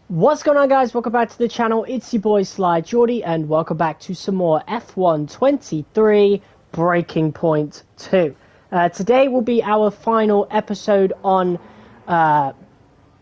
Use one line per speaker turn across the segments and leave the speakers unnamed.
What's going on, guys? Welcome back to the channel. It's your boy Sly Geordie, and welcome back to some more F1 23 Breaking Point 2. Today will be our final episode on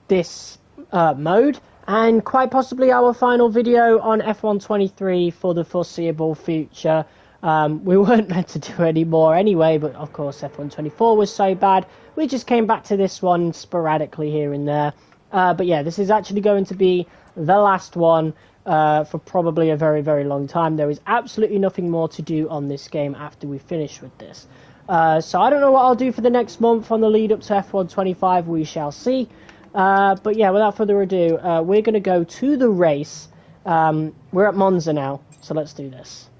this mode, and quite possibly our final video on F1 23 for the foreseeable future. We weren't meant to do any more anyway, but of course F1 24 was so bad, we just came back to this one sporadically here and there. But yeah, this is actually going to be the last one for probably a very, very long time. There is absolutely nothing more to do on this game after we finish with this. So I don't know what I'll do for the next month on the lead up to F1 25. We shall see. But yeah, without further ado, we're going to go to the race. We're at Monza now, so let's do this.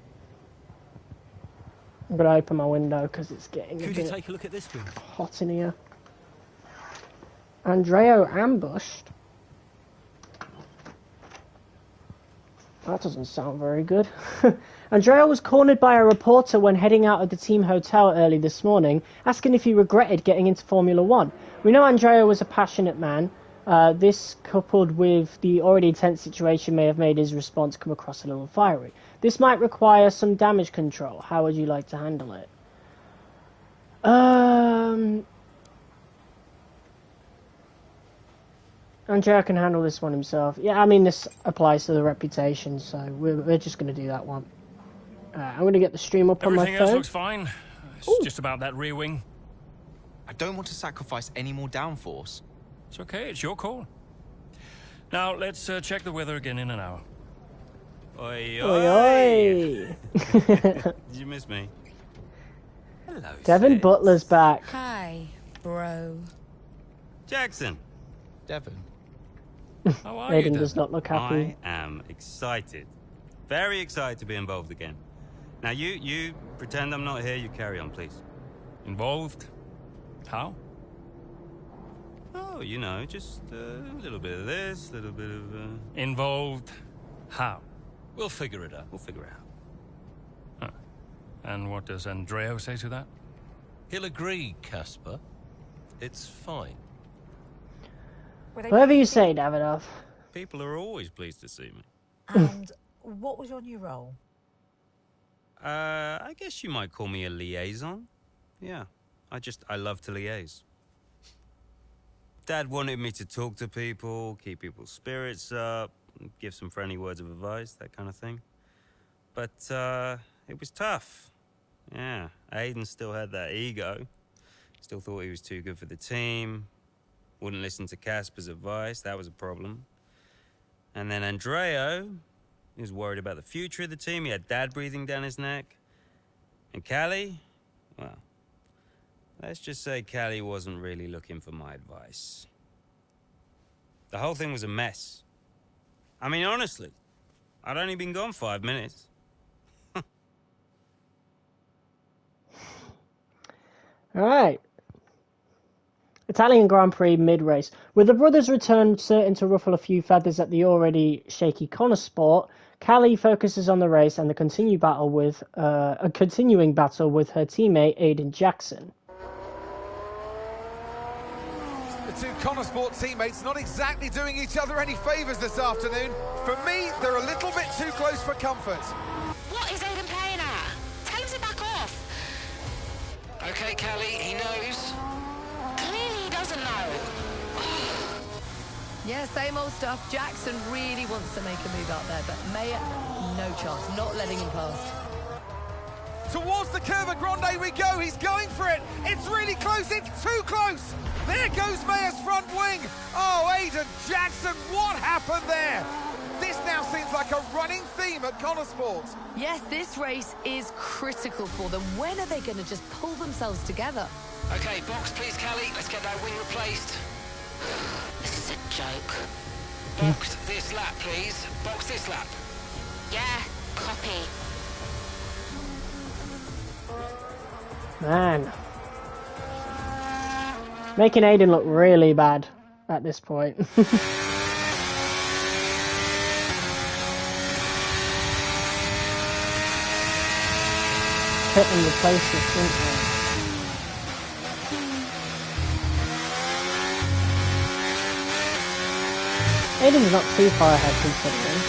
I'm going to open my window because it's getting a bit
take a look at this one?
hot in here. Andrea ambushed. That doesn't sound very good. Andrea was cornered by a reporter when heading out of the team hotel early this morning, asking if he regretted getting into Formula One. We know Andrea was a passionate man. This, coupled with the already tense situation, may have made his response come across a little fiery. This might require some damage control. How would you like to handle it? Andrea can handle this one himself. Yeah, I mean, this applies to the reputation, so we're just going to do that one. I'm going to get the stream up on my phone.
Everything else looks fine. It's just about that rear wing.
I don't want to sacrifice any more downforce.
It's okay, it's your call. Now, let's check the weather again in an hour.
Oi,
Oi, oi.
Did you miss me? Hello,
Devin
sis.
Butler's back.
Hi, bro.
Jackson. Devin.
How are you,
Aiden
Devin?
does not look happy.
I am excited. Very excited to be involved again. Now, you pretend I'm not here. You carry on, please.
Involved? How?
Oh, you know, just a little bit of this, a little bit of...
Involved? How?
We'll figure it out. We'll figure it out.
Huh. And what does Andrea say to that?
He'll agree, Casper. It's fine.
Whatever you say, Davidoff.
People are always pleased to see me.
And what was your new role?
I guess you might call me a liaison. Yeah, I love to liaise. Dad wanted me to talk to people, keep people's spirits up, give some friendly words of advice, that kind of thing. But it was tough. Yeah, Aiden still had that ego. Still thought he was too good for the team. Wouldn't listen to Casper's advice. That was a problem. And then Andrea, he was worried about the future of the team. He had Dad breathing down his neck. And Callie, well, let's just say Callie wasn't really looking for my advice. The whole thing was a mess. I mean, honestly, I'd only been gone 5 minutes.
All right. Italian Grand Prix mid-race. With the brothers' return certain to ruffle a few feathers at the already shaky Connor Sport, Callie focuses on the race and the continuing battle with her teammate Aiden Jackson.
The two Connor Sport teammates not exactly doing each other any favours this afternoon. For me, they're a little bit too close for comfort.
What is Aiden playing at? Tell him to back off.
Okay, Callie, he knows.
Clearly he doesn't know.
Yeah, same old stuff. Jackson really wants to make a move out there, but Mayer, no chance. Not letting him past.
Towards the Curva Grande we go. He's going for it. It's really close. It's too close. There goes Mayer's front wing. Oh, Aiden Jackson, what happened there? This now seems like a running theme at Connor Sport.
Yes, this race is critical for them. When are they going to just pull themselves together?
Okay, box please, Callie. Let's get that wing replaced.
This is a joke.
Box this lap, please. Box this lap.
Yeah, copy.
Man. Making Aiden look really bad at this point. Hit and replace the front one. Aiden's not too far ahead considering.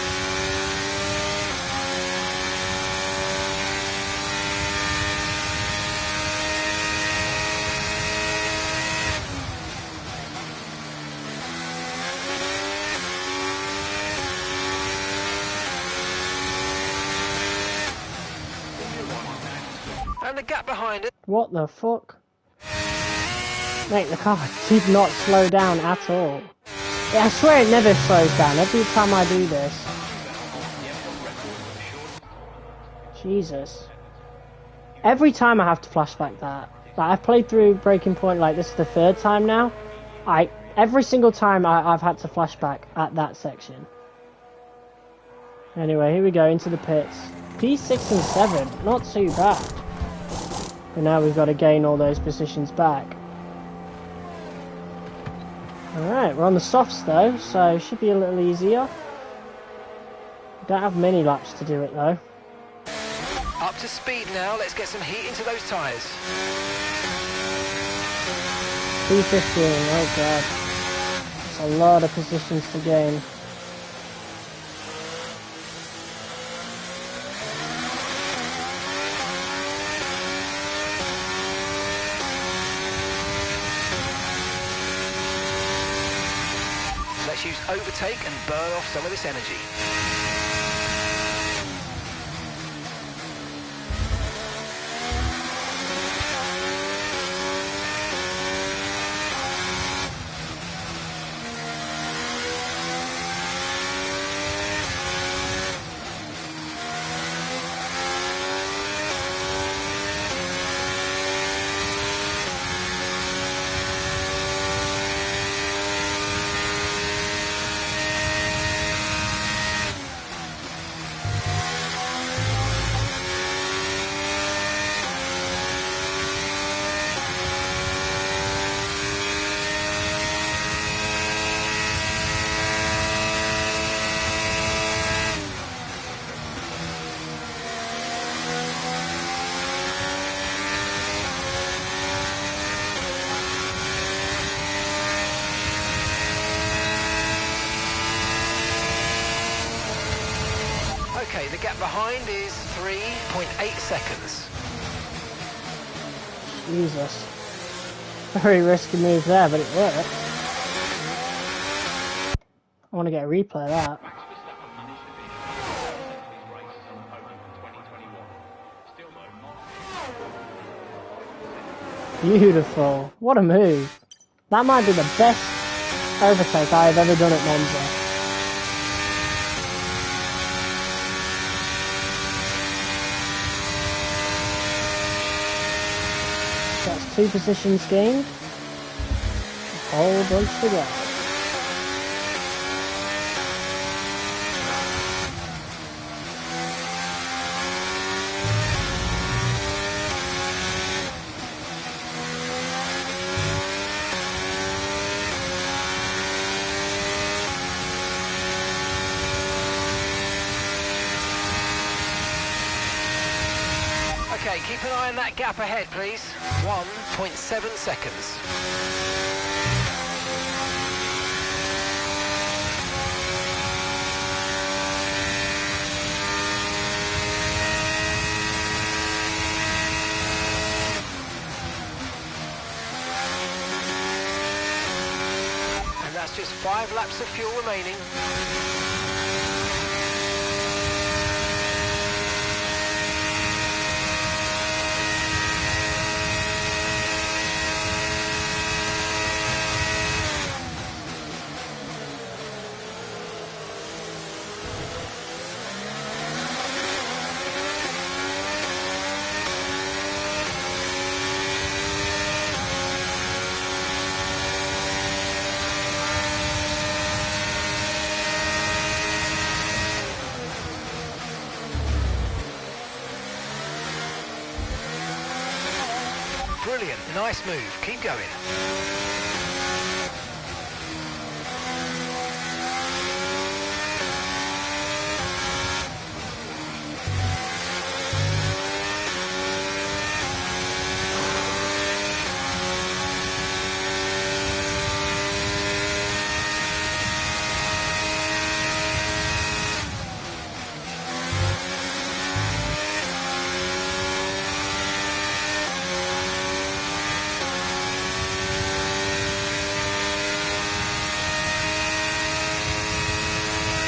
And the gap behind it.
What the fuck? Mate, the car did not slow down at all. Yeah, I swear it never slows down every time I do this. Jesus. Every time I have to flashback that. Like, I've played through Breaking Point like this is the third time now. Every single time I've had to flashback at that section. Anyway, here we go into the pits. P6 and 7, not too bad. But now we've got to gain all those positions back. Alright, we're on the softs though, so it should be a little easier. Don't have many laps to do it though.
Up to speed now. Let's get some heat into those tyres.
P15, oh god. That's a lot of positions to gain.
Let's use overtake and burn off some of this energy. Okay, the gap behind is 3.8 seconds.
Jesus. Very risky move there, but it worked. I want to get a replay of that. Beautiful. What a move. That might be the best overtake I've ever done at Monza. That's 2 positions gained. A whole bunch to go.
Okay, keep an eye on that gap ahead, please. 1.7 seconds. And that's just 5 laps of fuel remaining. Brilliant, nice move, keep going.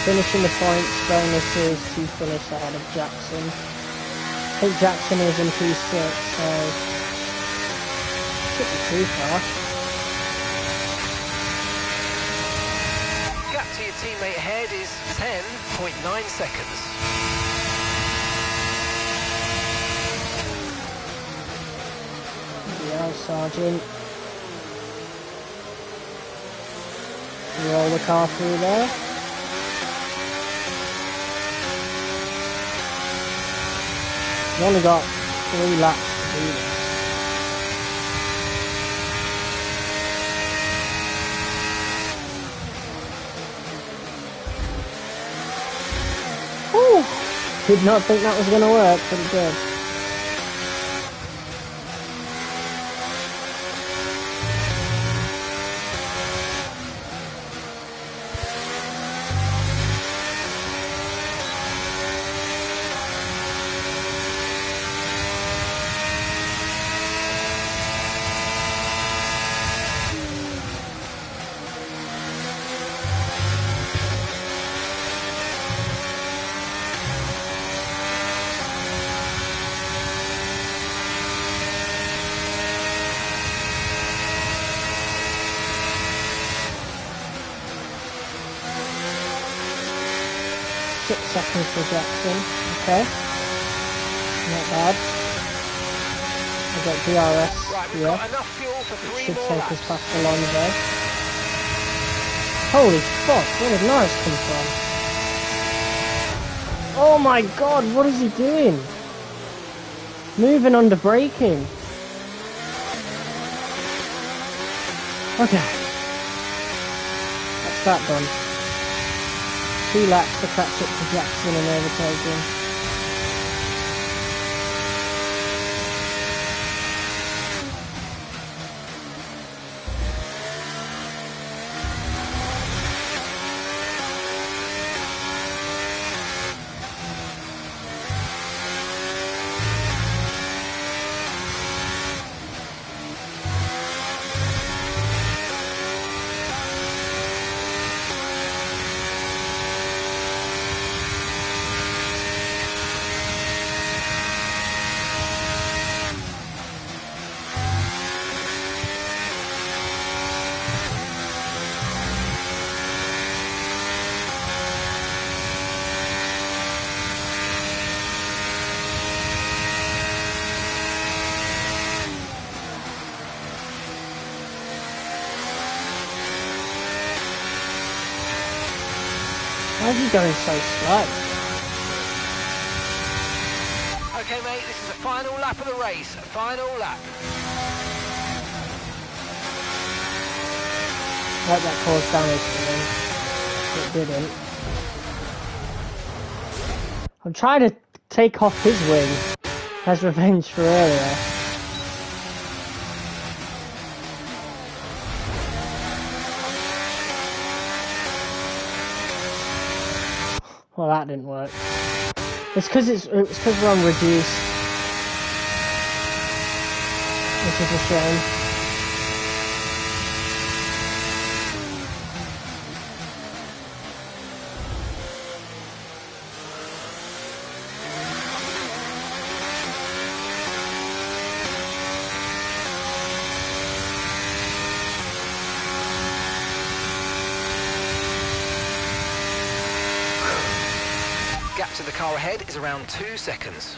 finishing the points bonus is to finish ahead of Jackson. I think Jackson is in P6, so shouldn't be too far.
Gap to your teammate ahead is 10.9 seconds.
Yeah, Sergeant. Roll the car through there. We've only got 3 laps to do this. Whew. Did not think that was going to work, but it did. Seconds for Jackson, okay, not bad. We've got DRS
Right, we've
here,
got enough fuel for 3
should
more
take
laps.
us past Alonso. Holy fuck, where did Norris come from? Oh my god, what is he doing? Moving under braking. Okay, that's that done. 2 laps to catch up to Jackson and overtake him. Why is he going so slow?
Okay, mate, this is the final lap of the race. Final lap.
I hope that caused damage to him. It didn't. I'm trying to take off his wing as revenge for earlier. Well, that didn't work. It's because we're on reduced, which is a shame.
Gap to the car ahead is around 2 seconds.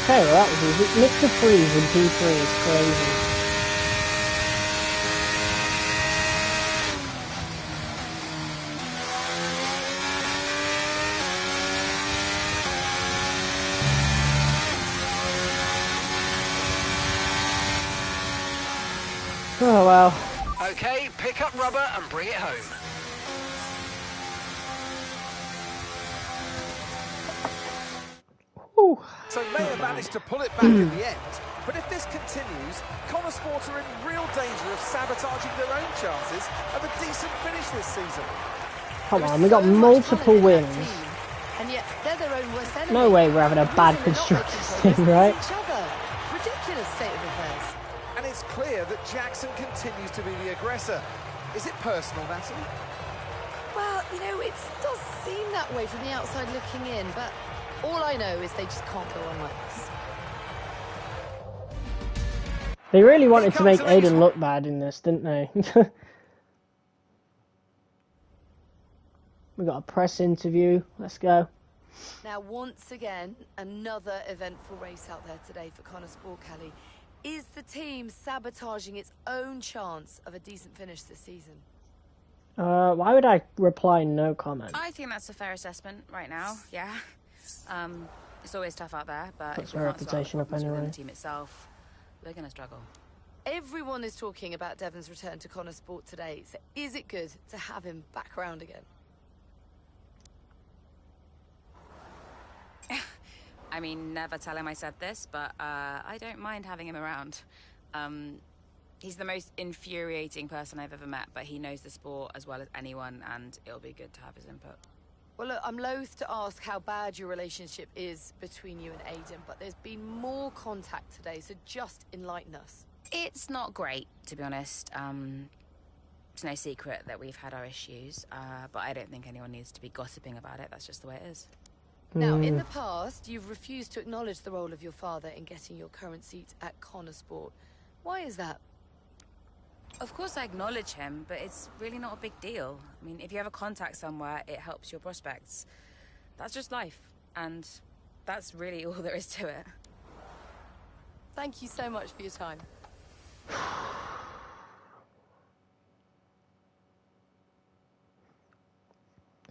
Okay, well that was easy. Nick de Vries in P3 is crazy. Oh well.
Okay, pick up rubber and bring it home.
Ooh.
So Mayer managed to pull it back in the end. But if this continues, Connor Sport are in real danger of sabotaging their own chances of a decent finish this season.
Come on, we got multiple wins.
And yet they're their own worst enemy.
No way we're having a bad constructors team, right?
Ridiculous state of affairs.
And it's clear that Jackson continues to be the aggressor. Is it personal, Natalie?
Well, you know, it does seem that way from the outside looking in, but all I know is they just can't go on like this.
They really wanted to make Aiden look bad in this, didn't they? We got a press interview. Let's go.
Now, once again, another eventful race out there today for Connor Sport, Kelly. Is the team sabotaging its own chance of a decent finish this season?
Why would I reply no comment?
I think that's a fair assessment right now, yeah. It's always tough out there, but
Puts
if we
my
can't start
reputation up
within
anyway.
the team itself, we're going to struggle.
Everyone is talking about Devon's return to Connor Sport today, so is it good to have him back around again?
I mean, never tell him I said this, but I don't mind having him around. He's the most infuriating person I've ever met, but he knows the sport as well as anyone, and it'll be good to have his input.
Well, look, I'm loath to ask how bad your relationship is between you and Aiden, but there's been more contact today, so just enlighten us.
It's not great, to be honest. It's no secret that we've had our issues, but I don't think anyone needs to be gossiping about it. That's just the way it is.
Now, in the past, you've refused to acknowledge the role of your father in getting your current seat at Connor Sport. Why is that?
Of course I acknowledge him, but it's really not a big deal. I mean, if you have a contact somewhere, it helps your prospects. That's just life, and that's really all there is to it.
Thank you so much for your time.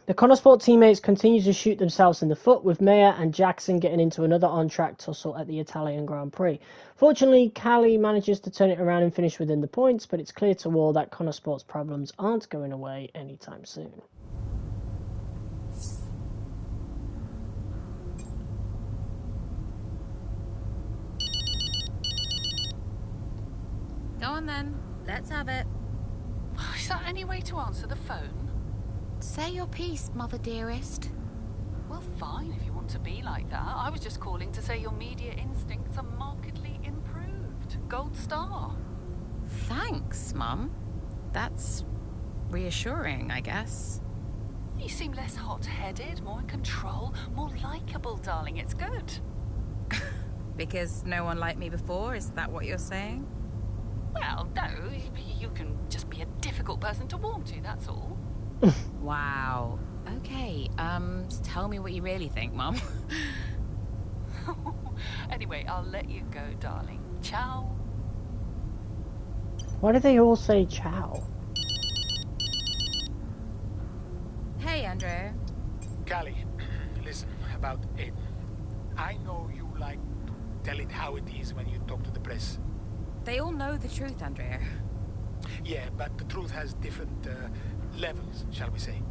The Connor Sport teammates continue to shoot themselves in the foot, with Mayer and Jackson getting into another on-track tussle at the Italian Grand Prix. Fortunately, Callie manages to turn it around and finish within the points, but it's clear to all that Connor Sport's problems aren't going away anytime soon.
Go on then, let's have it.
Is that any way to answer the phone?
Say your piece, mother dearest.
Well, fine if you want to be like that. I was just calling to say your media instincts are markedly improved. Gold star.
Thanks, Mum. That's reassuring, I guess.
You seem less hot-headed, more in control, more likeable, darling. It's good.
Because no one liked me before? Is that what you're saying?
Well, no. You can just be a difficult person to warm to, that's all.
Wow. Okay, tell me what you really think, Mum.
Anyway, I'll let you go, darling. Ciao.
Why do they all say ciao?
Hey, Andrea.
Callie, listen, about Aiden. I know you like to tell it how it is when you talk to the press.
They all know the truth, Andrea.
Yeah, but the truth has different levels, shall we say.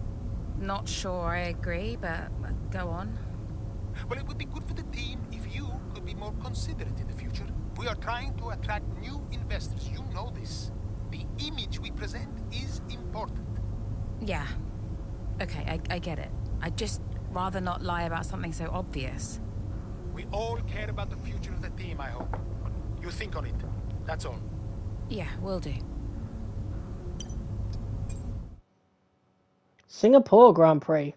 Not sure I agree, but go on.
Well, it would be good for the team if you could be more considerate in the future. We are trying to attract new investors. You know this. The image we present is important.
Yeah. Okay, I get it. I'd just rather not lie about something so obvious.
We all care about the future of the team, I hope. You think on it. That's all.
Yeah, will do.
Singapore Grand Prix.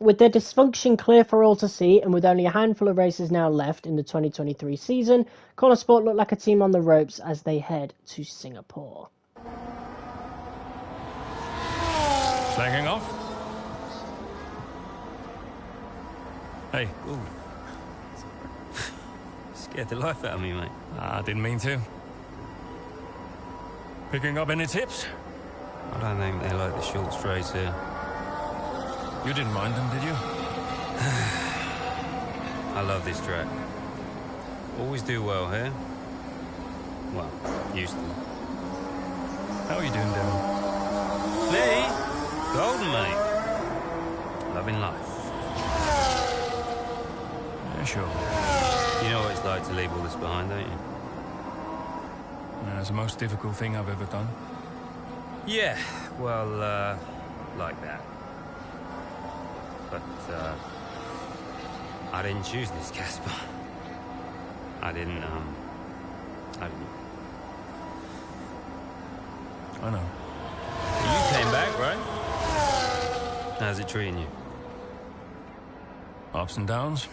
With their dysfunction clear for all to see, and with only a handful of races now left in the 2023 season, Connor Sport look like a team on the ropes as they head to Singapore.
Flagging off. Hey.
Ooh. Scared the life out of me, mate.
I didn't mean to. Picking up any tips?
I don't think they like the short straights here.
You didn't mind them, did you?
I love this track. Always do well here. Well, used to.
How are you doing, Devon?
Me? Golden, mate. Loving life.
Yeah, sure.
You know what it's like to leave all this behind, don't you?
Yeah, it's the most difficult thing I've ever done.
Yeah, well, like that. But, I didn't choose this, Casper. I didn't.
I know.
You came back, right? How's it treating you?
Ups and downs.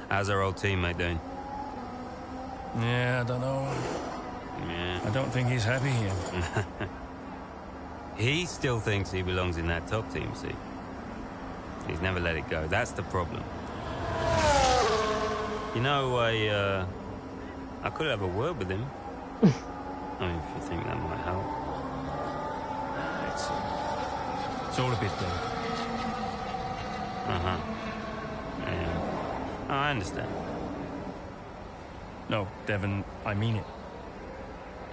How's our old teammate doing?
Yeah, I don't know.
Yeah.
I don't think he's happy here.
He still thinks he belongs in that top team, see? He's never let it go. That's the problem. You know, I could have a word with him. I mean, if you think that might help.
It's all a bit dark.
Uh-huh. Yeah. Oh, I understand.
No, Devon, I mean it.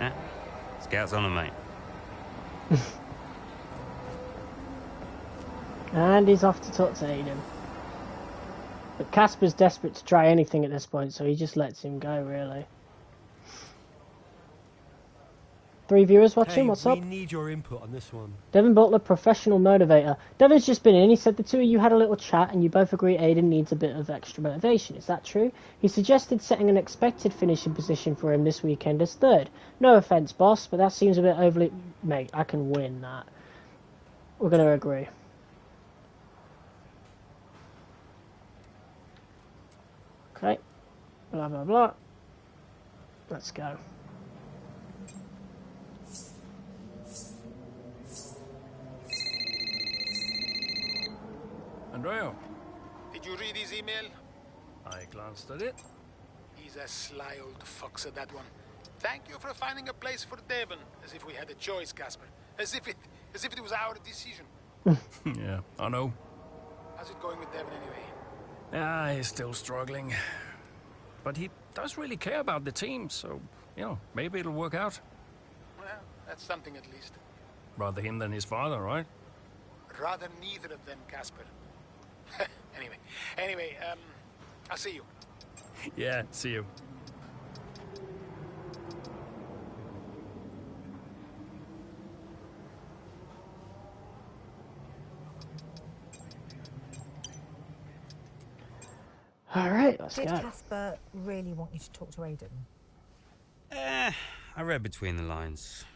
Yeah? Scouts on him, mate.
And he's off to talk to Aiden. But Casper's desperate to try anything at this point, so he just lets him go, really. 3 viewers watching, what's up?
We need your input on this one.
Devon Butler, professional motivator. Devon's just been in. He said the two of you had a little chat and you both agree Aiden needs a bit of extra motivation. Is that true? He suggested setting an expected finishing position for him this weekend as third. No offence, boss, but that seems a bit overly... Mate, I can win that. We're going to agree. Okay. Blah, blah, blah. Let's go.
Andrea.
Did you read his email?
I glanced at it.
He's a sly old fox at that one. Thank you for finding a place for Devon. As if we had a choice, Casper. As if it was our decision.
Yeah, I know.
How's it going with Devon anyway?
Yeah, he's still struggling. But he does really care about the team, so, you know, maybe it'll work out.
Well, that's something at least.
Rather him than his father, right?
Rather neither of them, Casper. Anyway, I'll see you.
Yeah, see you.
Alright, let's
Did
go.
Casper really want you to talk to Aiden?
I read between the lines.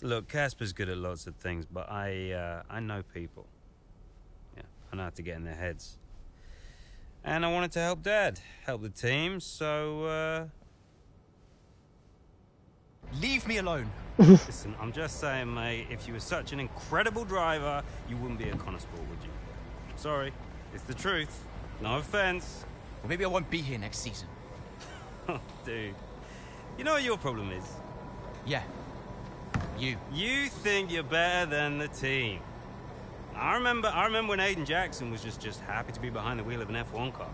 Look, Casper's good at lots of things, but I know people. Yeah, I know how to get in their heads. And I wanted to help Dad, help the team, so,
Leave me alone.
Listen, I'm just saying, mate, if you were such an incredible driver, you wouldn't be a constable, would you? Sorry, it's the truth. No offense.
Well, maybe I won't be here next season.
Oh, dude. You know what your problem is?
Yeah. You.
You think you're better than the team. I remember when Aiden Jackson was just happy to be behind the wheel of an F1 car.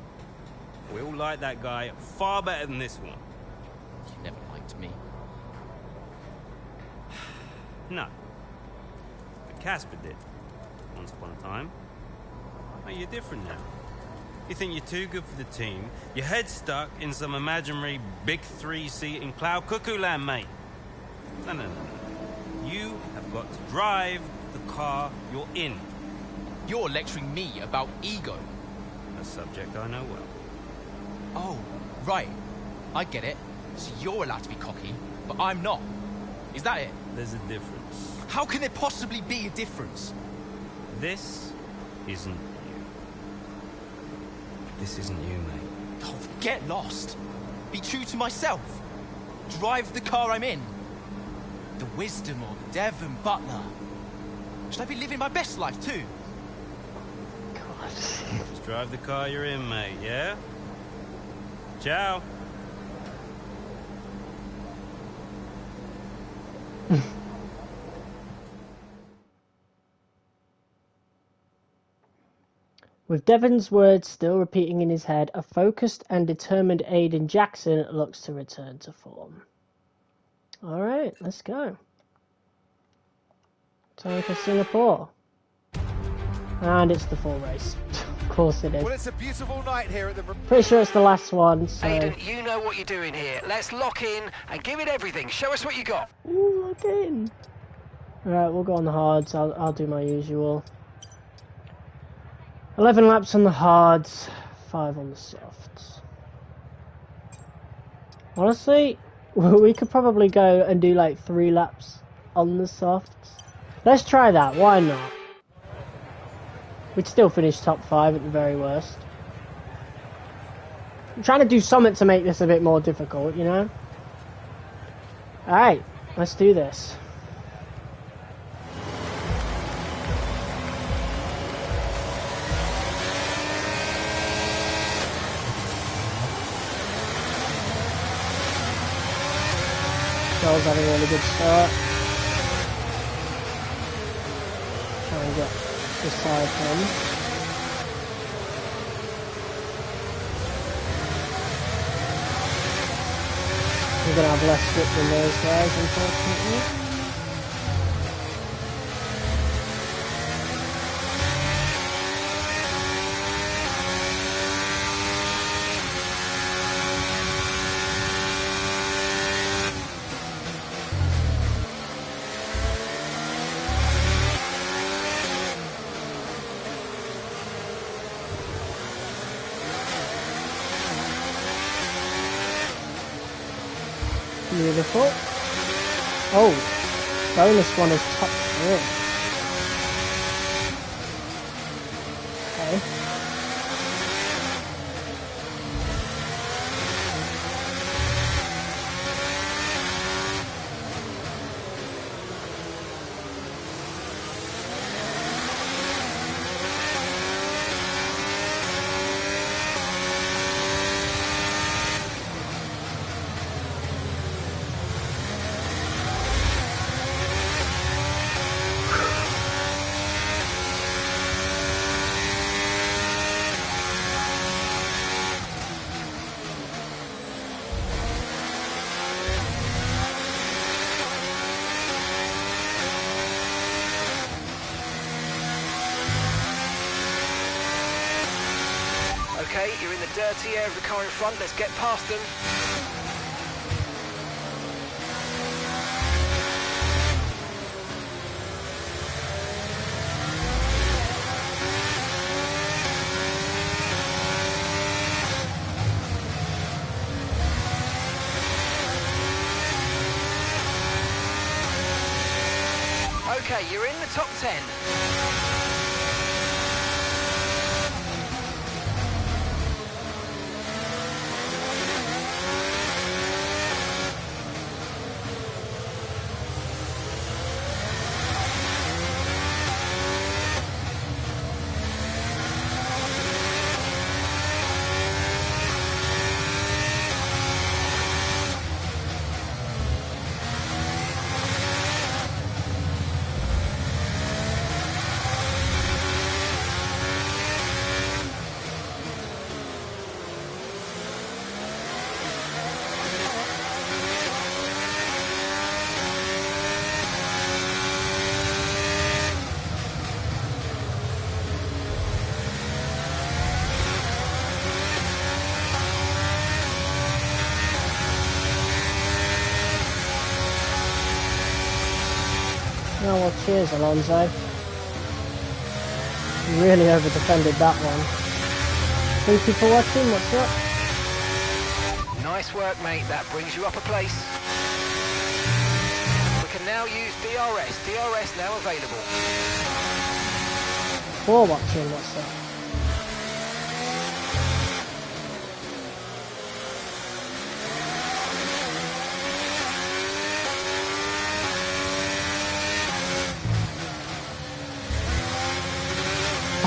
We all liked that guy far better than this one.
You never liked me.
No. But Casper did. Once upon a time. Oh, you're different now. You think you're too good for the team. Your head's stuck in some imaginary big 3-seat in cloud cuckoo land, mate. No. You have got to drive the car you're in.
You're lecturing me about ego.
A subject I know well.
Oh, right. I get it. So you're allowed to be cocky, but I'm not. Is that it?
There's a difference.
How can there possibly be a difference?
This isn't you. This isn't you, mate.
Oh, get lost. Be true to myself. Drive the car I'm in. The wisdom of Devon Butler. Should I be living my best life too?
God.
Just drive the car you're in, mate, yeah? Ciao.
With Devon's words still repeating in his head, a focused and determined Aiden Jackson looks to return to form. Alright, let's go. Time for Singapore. And it's the full race. Of course it is.
Well, it's a beautiful night here at the...
Pretty sure it's the last one, so...
Aiden, you know what you're doing here. Let's lock in and give it everything. Show us what you got.
Ooh, lock in. Alright, we'll go on the hards. I'll do my usual. 11 laps on the hards, 5 on the softs. Honestly, we could probably go and do like 3 laps on the softs. Let's try that, why not? We'd still finish top 5 at the very worst. I'm trying to do something to make this a bit more difficult, you know? Alright, let's do this. Joel's having a really good start. Try and get this side home. We're going to have less grip than those guys, unfortunately. Beautiful. Oh, bonus one is top 3. Okay.
Okay, you're in the dirty air of the car in front. Let's get past them. Okay, you're in the top 10.
Oh well, cheers Alonso. You really over-defended that one. Thank you for watching, what's up?
Nice work, mate. That brings you up a place. We can now use DRS. DRS now available.
For watching, what's up?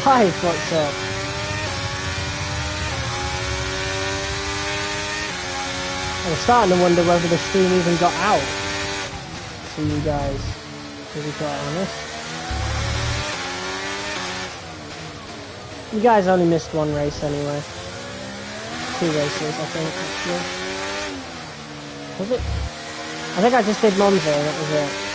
Hi, what's up? I was starting to wonder whether the stream even got out to you guys, to be quite honest. You guys only missed one race anyway. 2 races, I think, actually. Was it? I think I just did Monza, and that was it.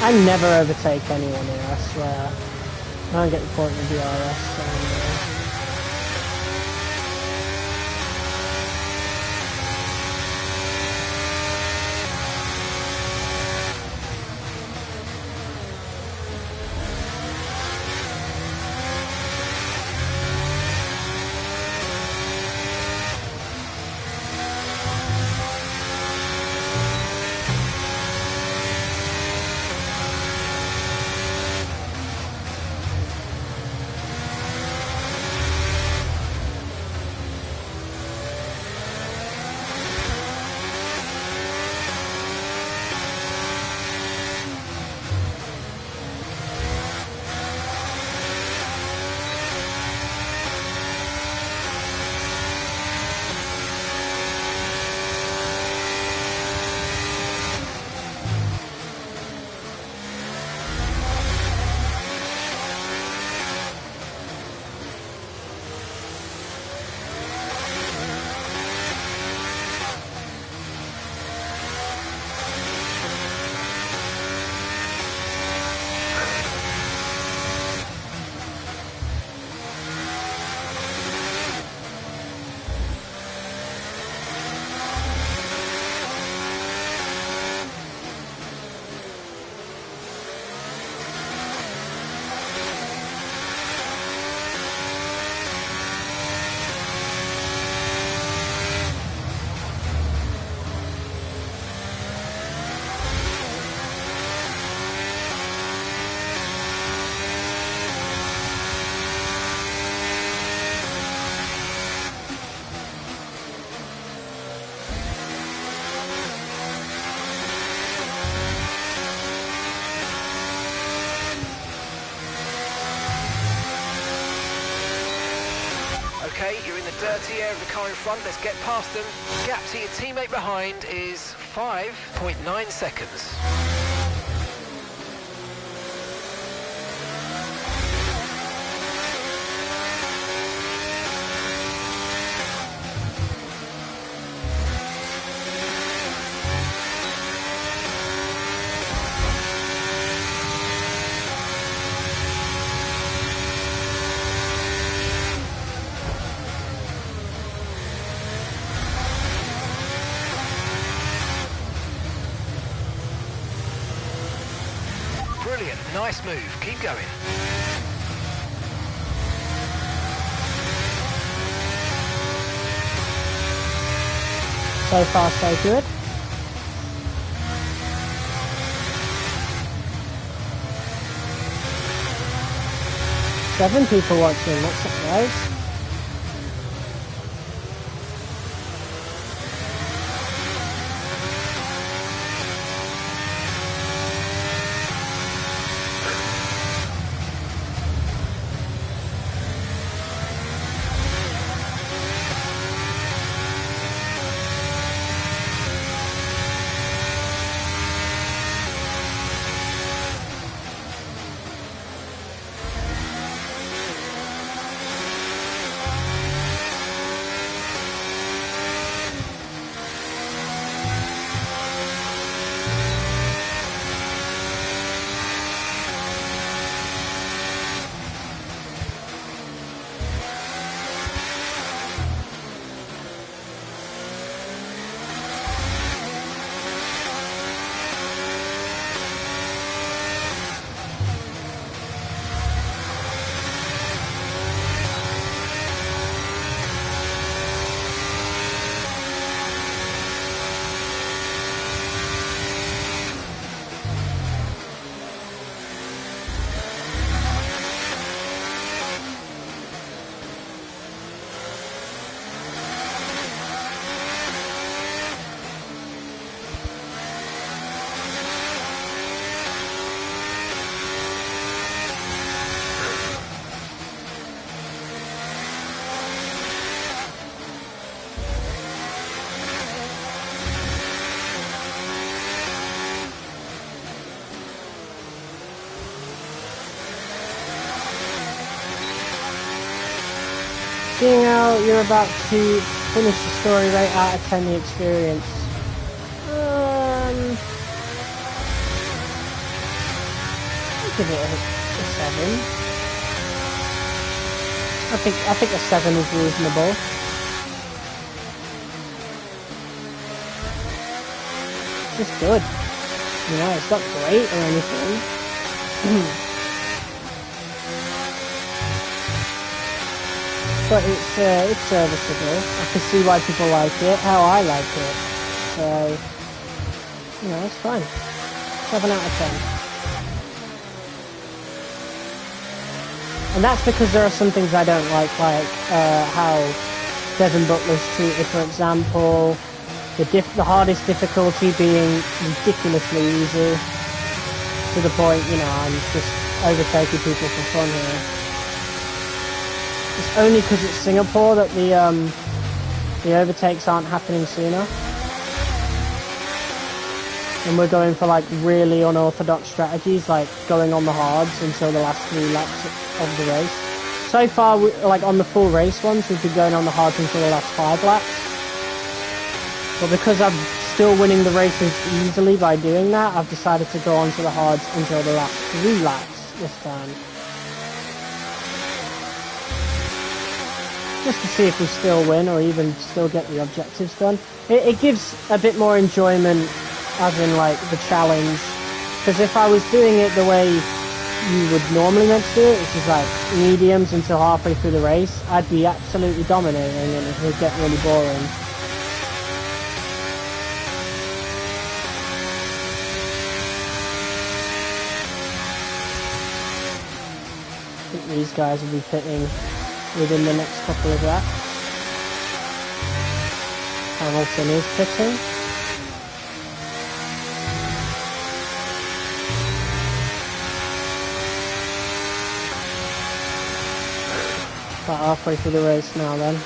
I never overtake anyone here, I swear. I don't get the point of the DRS. So
Okay, you're in the dirty air of the car in front. Let's get past them. Gap to your teammate behind is 5.9 seconds. Brilliant, nice move, keep going.
So far, so good. 7 people watching. What's up, guys? Seeing how you're about to finish the story, rate out of 10 the experience. I'll give it a 7. I think a 7 is reasonable. It's just good. You know, it's not great or anything. But it's serviceable. I can see why people like it, how I like it. So, you know, it's fine. 7 out of 10. And that's because there are some things I don't like how Devin Butler's treated, for example. The hardest difficulty being ridiculously easy. To the point, you know, I'm just overtaking people for fun here. It's only because it's Singapore that the overtakes aren't happening sooner. And we're going for like really unorthodox strategies, like going on the hards until the last 3 laps of the race. So far, like on the full race ones, we've been going on the hards until the last 5 laps. But because I'm still winning the races easily by doing that, I've decided to go on to the hards until the last 3 laps this time. Just to see if we still win or even still get the objectives done. It gives a bit more enjoyment, as in like the challenge. Because if I was doing it the way you would normally meant to do it, which is like mediums until halfway through the race, I'd be absolutely dominating and it would get really boring. I think these guys will be pitting within the next couple of laps. Hamilton is pitting. About halfway through the race now then.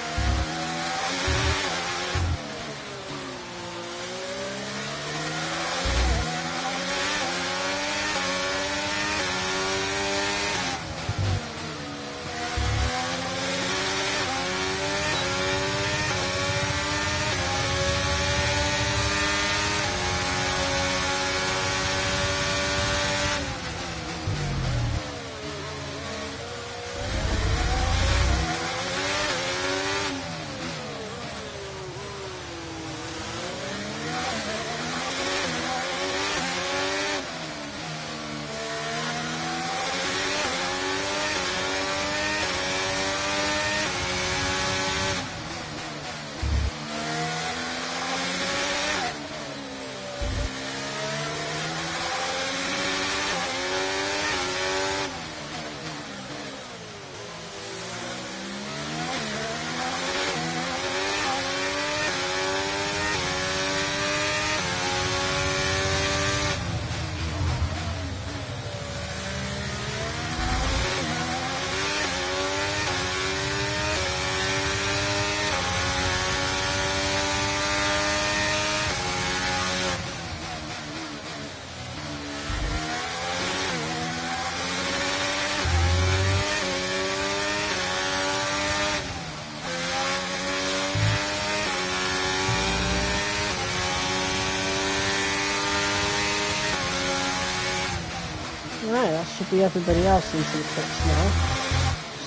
Right, that should be everybody else into the pits now.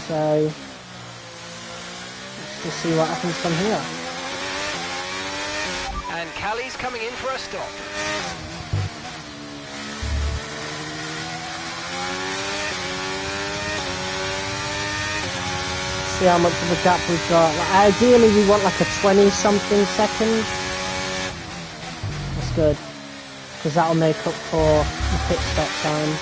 So, let's just see what happens from here.
And Callie's coming in for a stop.
See how much of a gap we've got. Like, ideally, we want like a 20-something second. That's good, because that'll make up for the pit stop time.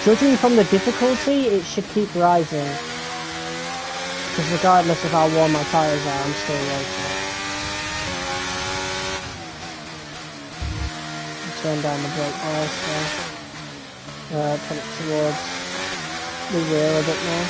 Judging from the difficulty, it should keep rising. Because regardless of how warm my tyres are, I'm still racing. Turn down the brake now, so put it towards the rear a bit more.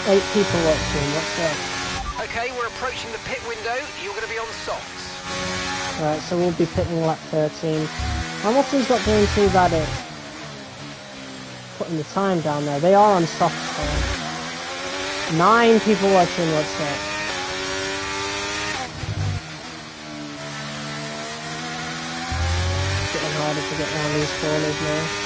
Eight people watching, what's up?
Okay, we're approaching the pit window. You're going to be on softs.
Right, so we'll be pitting lap 13. Hamilton's not doing too bad at putting the time down there. They are on softs though. 9 people watching, what's up? It's getting harder to get around these corners now.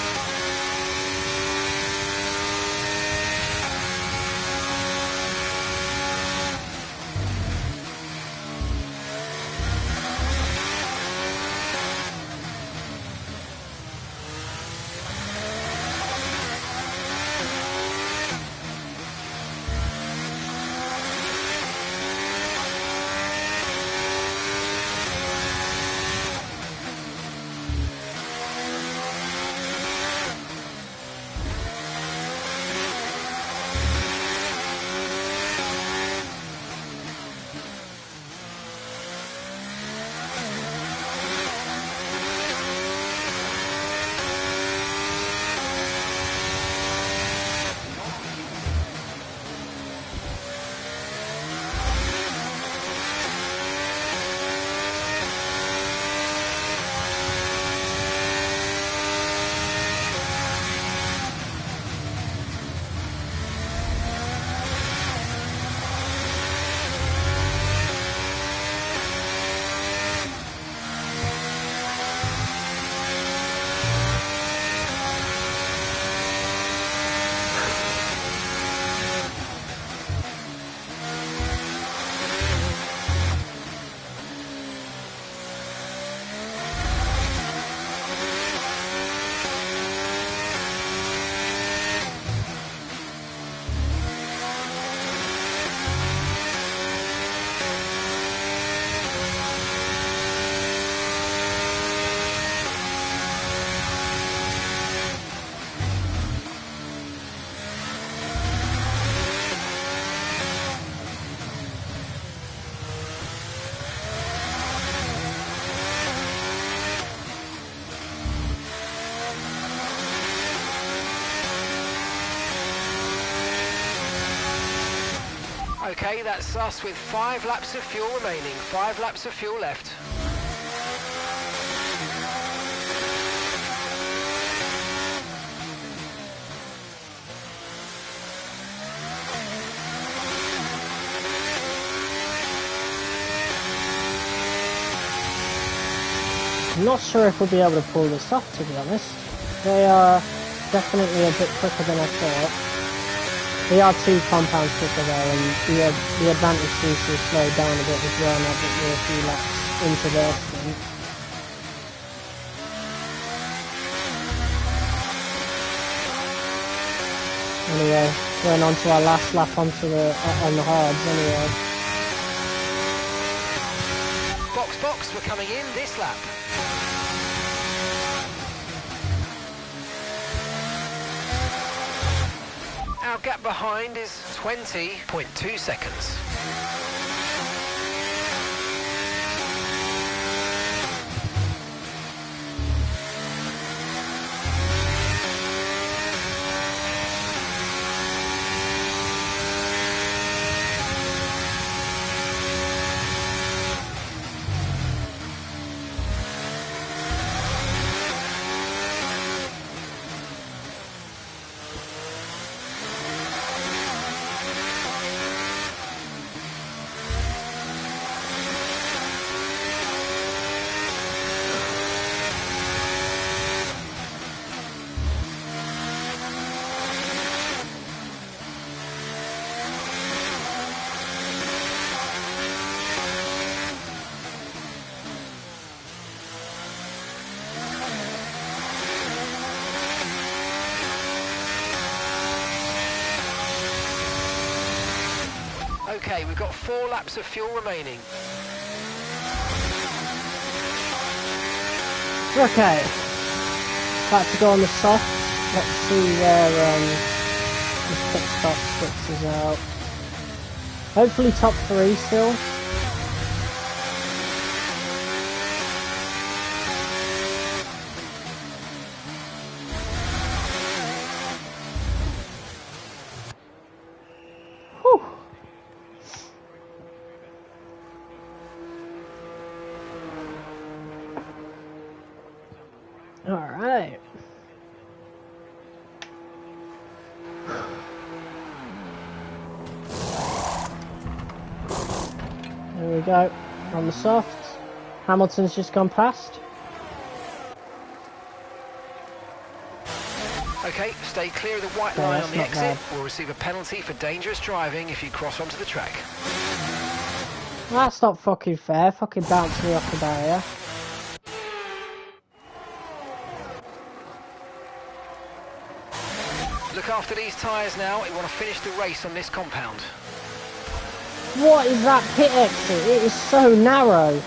Okay, that's us with 5 laps of fuel remaining. 5 laps of fuel left.
I'm not sure if we'll be able to pull this off, to be honest. They are definitely a bit quicker than I thought. They are 2 compounds quicker though, and the advantage seems to have slowed down a bit as well now that we're a few laps into their sprint. Anyway, going on to our last lap on the hards anyway.
Box, we're coming in this lap. gap behind is 20.2 seconds. Okay, we've got 4 laps of fuel remaining.
Okay. About to go on the soft. Let's see where this pit stop switches out. Hopefully top 3 still. Whew. All right. There we go. On the soft. Hamilton's just gone past.
Okay, stay clear of the white
Okay,
line
that's
on the
not
exit.
bad.
We'll receive a penalty for dangerous driving if you cross onto the track.
That's not fucking fair. Fucking bounce me off the barrier.
Look after these tyres now. We want to finish the race on this compound.
What is that pit exit? It is so narrow.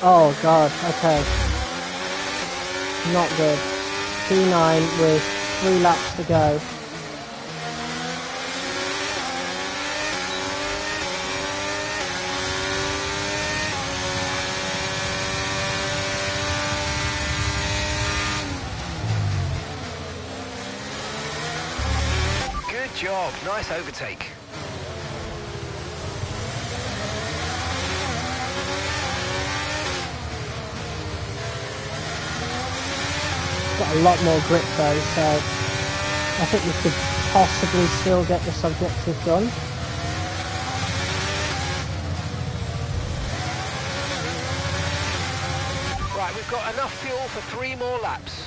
Oh god, okay. Not good. P9 with 3 laps to go.
Good job. Nice overtake.
Got a lot more grip though, so I think we could possibly still get this objective done.
Right, we've got enough fuel for 3 more laps.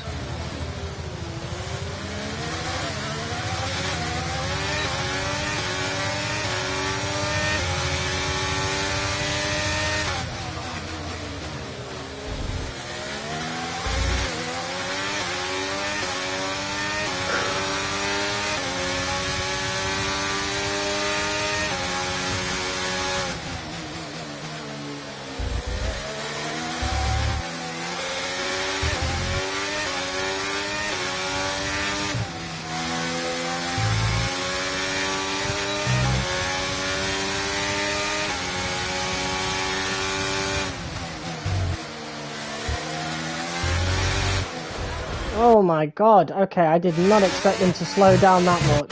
Oh my god, okay, I did not expect them to slow down that much.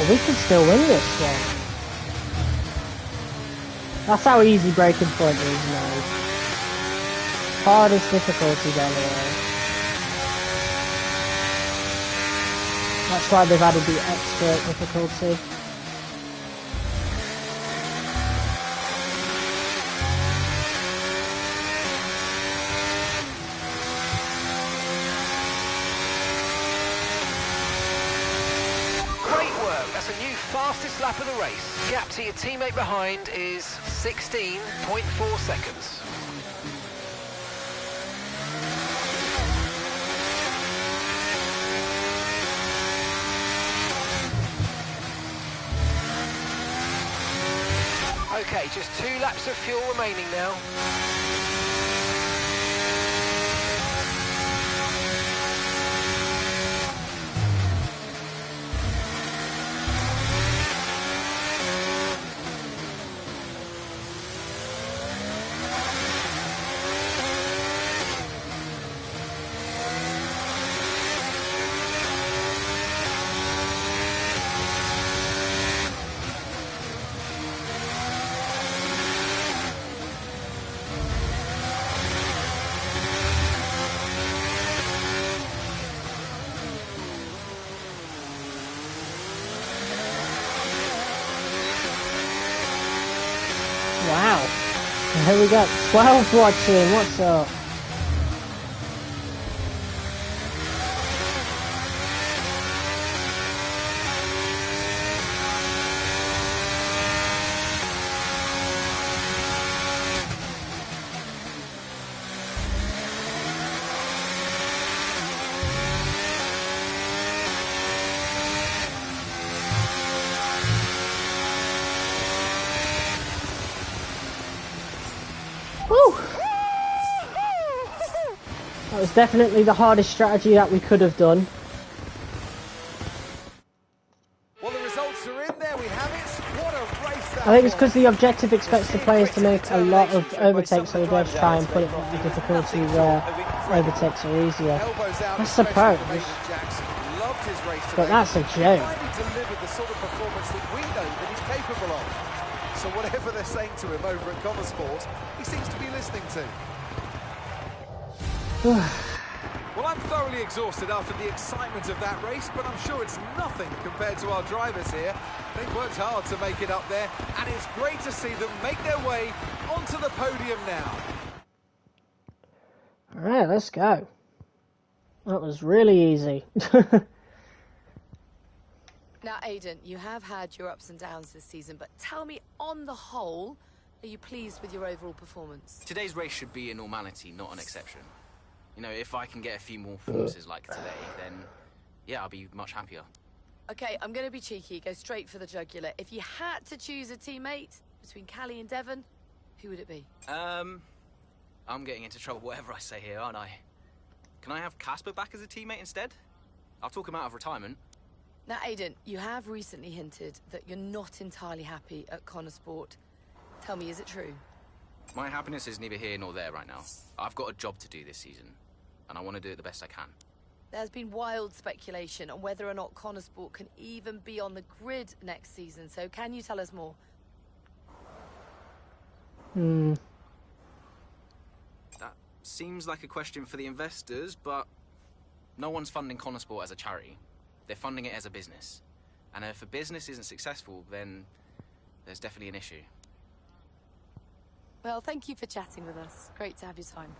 Oh, we could still win this one. That's how easy Breaking Point is now. Hardest difficulty anyway. That's why they've added the expert difficulty.
Fastest lap of the race. Gap to your teammate behind is 16.4 seconds. Okay, just 2 laps of fuel remaining now.
Wow. Here we go. 12 watching. What's up? That was definitely the hardest strategy that we could have done.
Well, the results are in there. We have it. What a race that
I think it's because the objective expects the players to make a lot of overtakes, so they're try and put it at the difficulty where overtakes are easier. I suppose. But that's a joke.
Delivered the sort of performance that we know that he's capable of. So whatever they're saying to him over at Connosport, he seems to be listening to. Well, I'm thoroughly exhausted after the excitement of that race, but I'm sure it's nothing compared to our drivers here. They've worked hard to make it up there, and it's great to see them make their way onto the podium now.
Alright, let's go. That was really easy.
Now, Aiden, you have had your ups and downs this season, but tell me, on the whole, are you pleased with your overall performance?
Today's race should be a normality, not an exception. You know, if I can get a few more performances like today, then, yeah, I'll be much happier.
Okay, I'm going to be cheeky, go straight for the jugular. If you had to choose a teammate between Callie and Devon, who would it be?
I'm getting into trouble whatever I say here, aren't I? Can I have Casper back as a teammate instead? I'll talk him out of retirement.
Now, Aiden, you have recently hinted that you're not entirely happy at Connosport. Tell me, is it true?
My happiness is neither here nor there right now. I've got a job to do this season, and I want to do it the best I can.
There's been wild speculation on whether or not Connosport can even be on the grid next season, so can you tell us more?
That seems like a question for the investors, but no one's funding Connosport as a charity. They're funding it as a business. And if a business isn't successful, then there's definitely an issue.
Well, thank you for chatting with us. Great to have your time.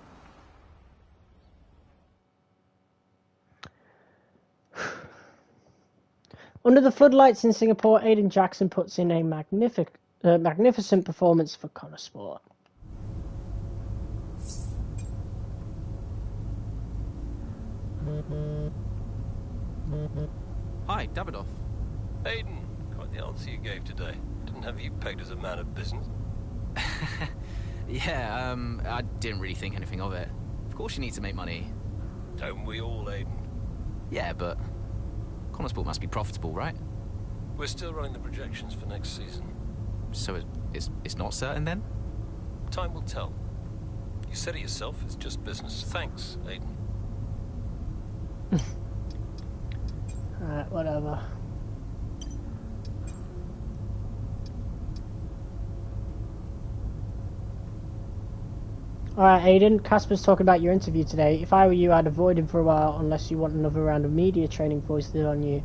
Under the floodlights in Singapore, Aiden Jackson puts in a magnificent performance for Connosport.
Hi, Davidoff.
Aiden, quite the answer you gave today. Didn't have you pegged as a man of business.
Yeah, I didn't really think anything of it. Of course you need to make money.
Don't we all, Aiden?
Yeah, but Connosport must be profitable, right?
We're still running the projections for next season.
So it's not certain then?
Time will tell. You said it yourself, it's just business. Thanks, Aiden.
Alright, whatever. Alright, Aiden, Casper's talking about your interview today. If I were you, I'd avoid him for a while unless you want another round of media training foisted on you.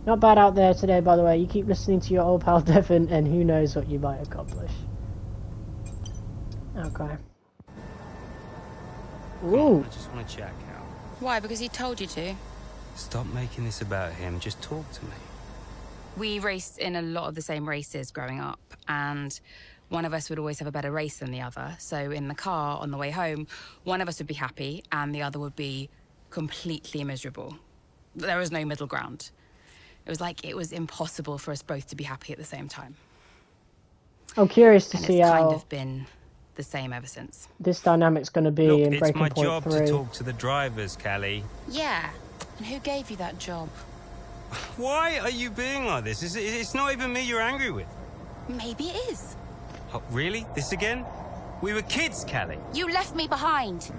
Not bad out there today, by the way. You keep listening to your old pal Devon, and who knows what you might accomplish. Okay. Ooh.
I just want to chat, Cal.
Why? Because he told you to?
Stop making this about him. Just talk to me.
We raced in a lot of the same races growing up, and one of us would always have a better race than the other. So in the car on the way home, one of us would be happy and the other would be completely miserable. There was no middle ground. It was like it was impossible for us both to be happy at the same time.
I'm curious to
And
see
it's
how
kind of been the same ever since.
this dynamic's going to be
Look,
in
it's
Breaking
my
Point
job
3.
to talk to the drivers, Callie.
Yeah. And who gave you that job?
Why are you being like this? It's not even me you're angry with.
Maybe it is.
Oh, really? This again? We were kids, Callie.
You left me behind.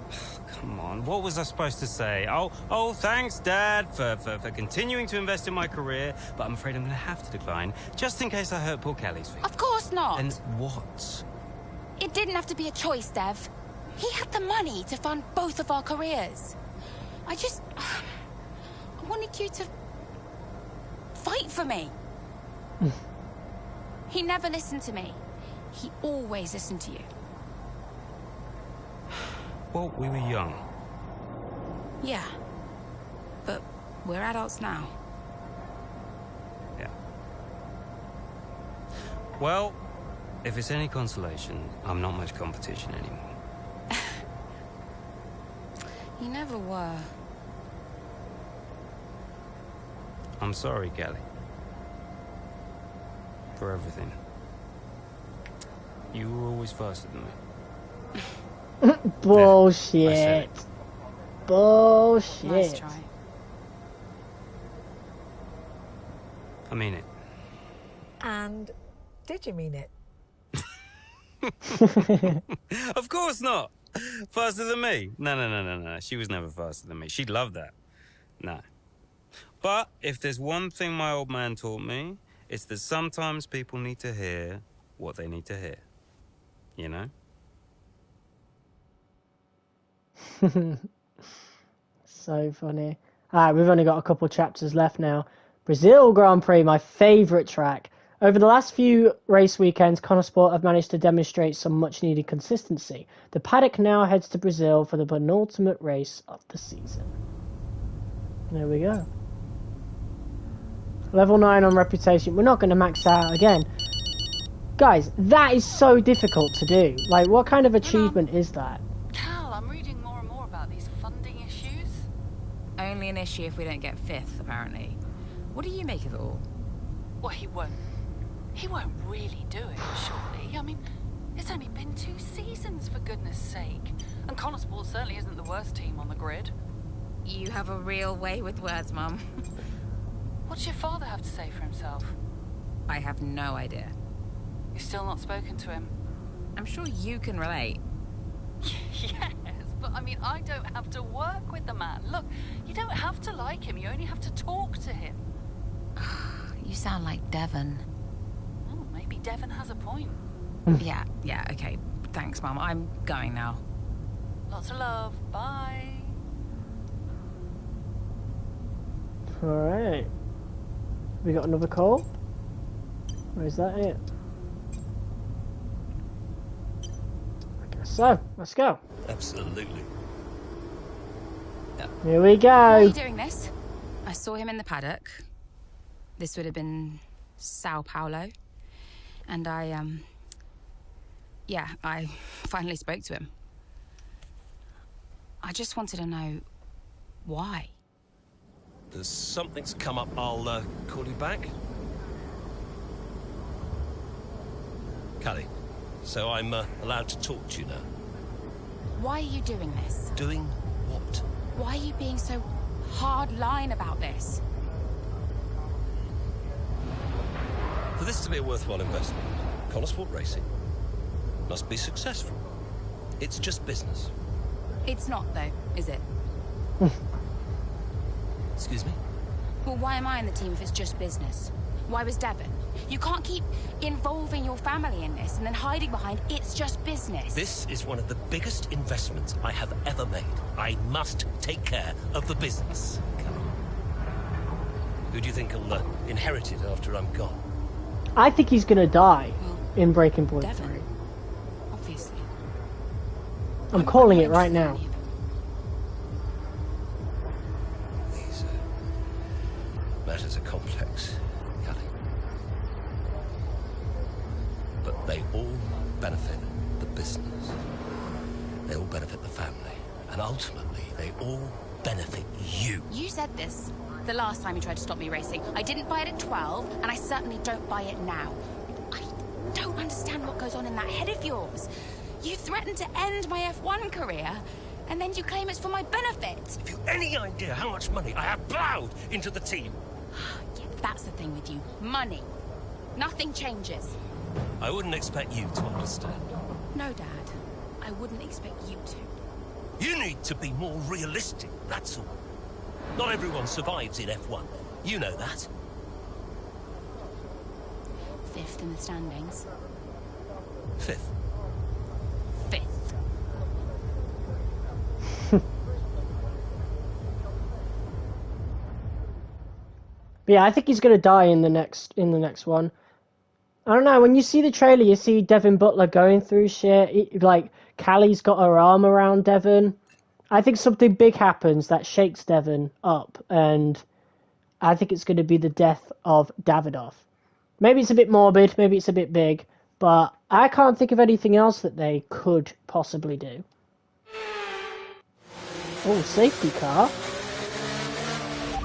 Come on, what was I supposed to say? Oh, thanks, Dad, for continuing to invest in my career, but I'm afraid I'm going to have to decline, just in case I hurt poor Callie's feelings.
Of course not.
And what?
It didn't have to be a choice, Dev. He had the money to fund both of our careers. I wanted you to fight for me. He never listened to me. He always listened to you.
Well, we were young.
Yeah. But we're adults now.
Yeah. Well, if it's any consolation, I'm not much competition anymore.
You never were.
I'm sorry, Callie. For everything. You were always faster than me.
Bullshit. Bullshit.
Nice try.
I mean it.
And did you mean it?
Of course not. Faster than me. No. She was never faster than me. She'd love that. No. But if there's one thing my old man taught me, it's that sometimes people need to hear what they need to hear. You know?
So funny. Alright, we've only got a couple chapters left now. Brazil Grand Prix, my favourite track. Over the last few race weekends, Connosport have managed to demonstrate some much-needed consistency. The paddock now heads to Brazil for the penultimate race of the season. There we go. Level 9 on reputation. We're not going to max out again. Guys, that is so difficult to do. Like, what kind of achievement is that?
Cal, I'm reading more and more about these funding issues.
Only an issue if we don't get 5th, apparently. What do you make of it all?
Well, he won't really do it, surely. I mean, it's only been 2 seasons, for goodness sake. And Connosport certainly isn't the worst team on the grid.
You have a real way with words, Mum.
What's your father have to say for himself?
I have no idea.
You've still not spoken to him?
I'm sure you can relate.
Yes, but I mean, I don't have to work with the man. Look, you don't have to like him, you only have to talk to him.
You sound like Devon.
Oh, maybe Devon has a point.
Yeah, okay. Thanks, Mum. I'm going now.
Lots of love. Bye.
Alright. We got another call? Or is that it? I guess so. Let's go.
Absolutely.
Here we go.
Why are you doing this? I saw him in the paddock. This would have been Sao Paulo. And I finally spoke to him. I just wanted to know why.
Something's come up. I'll call you back. Callie, so I'm allowed to talk to you now.
Why are you doing this?
Doing what?
Why are you being so hard-line about this?
For this to be a worthwhile investment, Connosport Racing must be successful. It's just business.
It's not, though, is it?
Excuse me?
Well, why am I in the team if it's just business? Why was Devon? You can't keep involving your family in this and then hiding behind it's just business.
This is one of the biggest investments I have ever made. I must take care of the business. Who do you think will inherit it after I'm gone?
I think he's gonna die in Breaking Point 3.
Obviously.
I'm calling it right now.
These matters are complex, Callie. But they all benefit the business. They all benefit the family. And ultimately, they all benefit you.
You said this the last time you tried to stop me racing. I didn't buy it at 12, and I certainly don't buy it now. I don't understand what goes on in that head of yours. You threatened to end my F1 career, and then you claim it's for my benefit.
Have you any idea how much money I have plowed into the team?
Yeah, that's the thing with you. Money. Nothing changes.
I wouldn't expect you to understand.
No, Dad. I wouldn't expect you to.
You need to be more realistic, that's all. Not everyone survives in F1. You know that.
5th in the standings.
5th.
5th.
Yeah, I think he's gonna die in the next one. I don't know. When you see the trailer, you see Devin Butler going through shit. Like Callie's got her arm around Devin. I think something big happens that shakes Devin up, and I think it's going to be the death of Davidoff. Maybe it's a bit morbid, maybe it's a bit big, but I can't think of anything else that they could possibly do. Oh, safety car.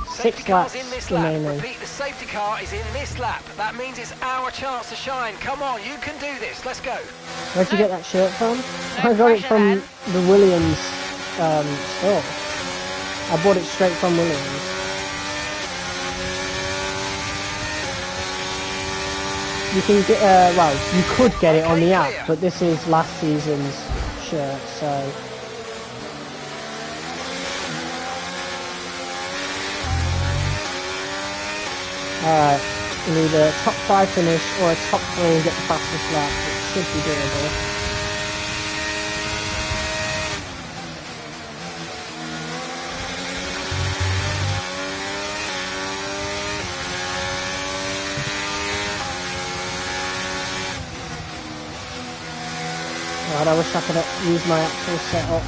Safety
6
car's
laps
in this lap.
remaining.
Repeat, the safety car is in this lap. That means it's our chance to shine. Come on, you can do this. Let's go.
Where'd you get that shirt from? I got it from the Williams store. I bought it straight from Williams. You can get, well, you could get it on the app, but this is last season's shirt, so... Alright, we need a top 5 finish or a top 3 and get the fastest lap, which should be doable. God, I wish I could use my actual setup.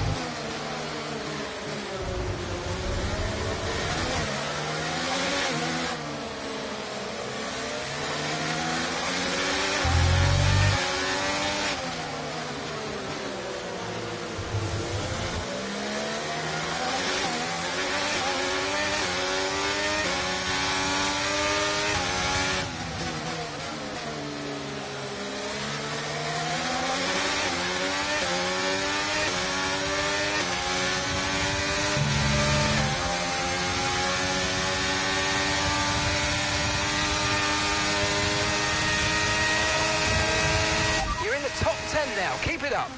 Now, keep it up.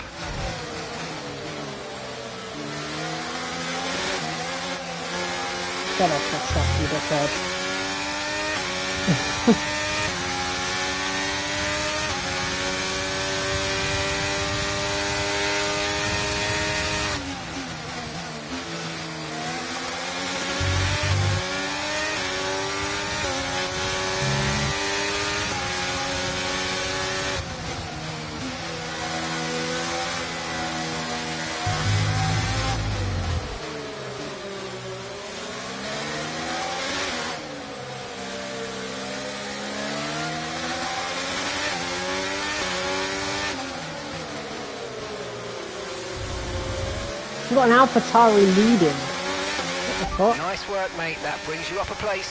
Get off that stuff, you dickhead. We've got an AlphaTauri leading. What the fuck?
Nice work, mate. That brings you up a place.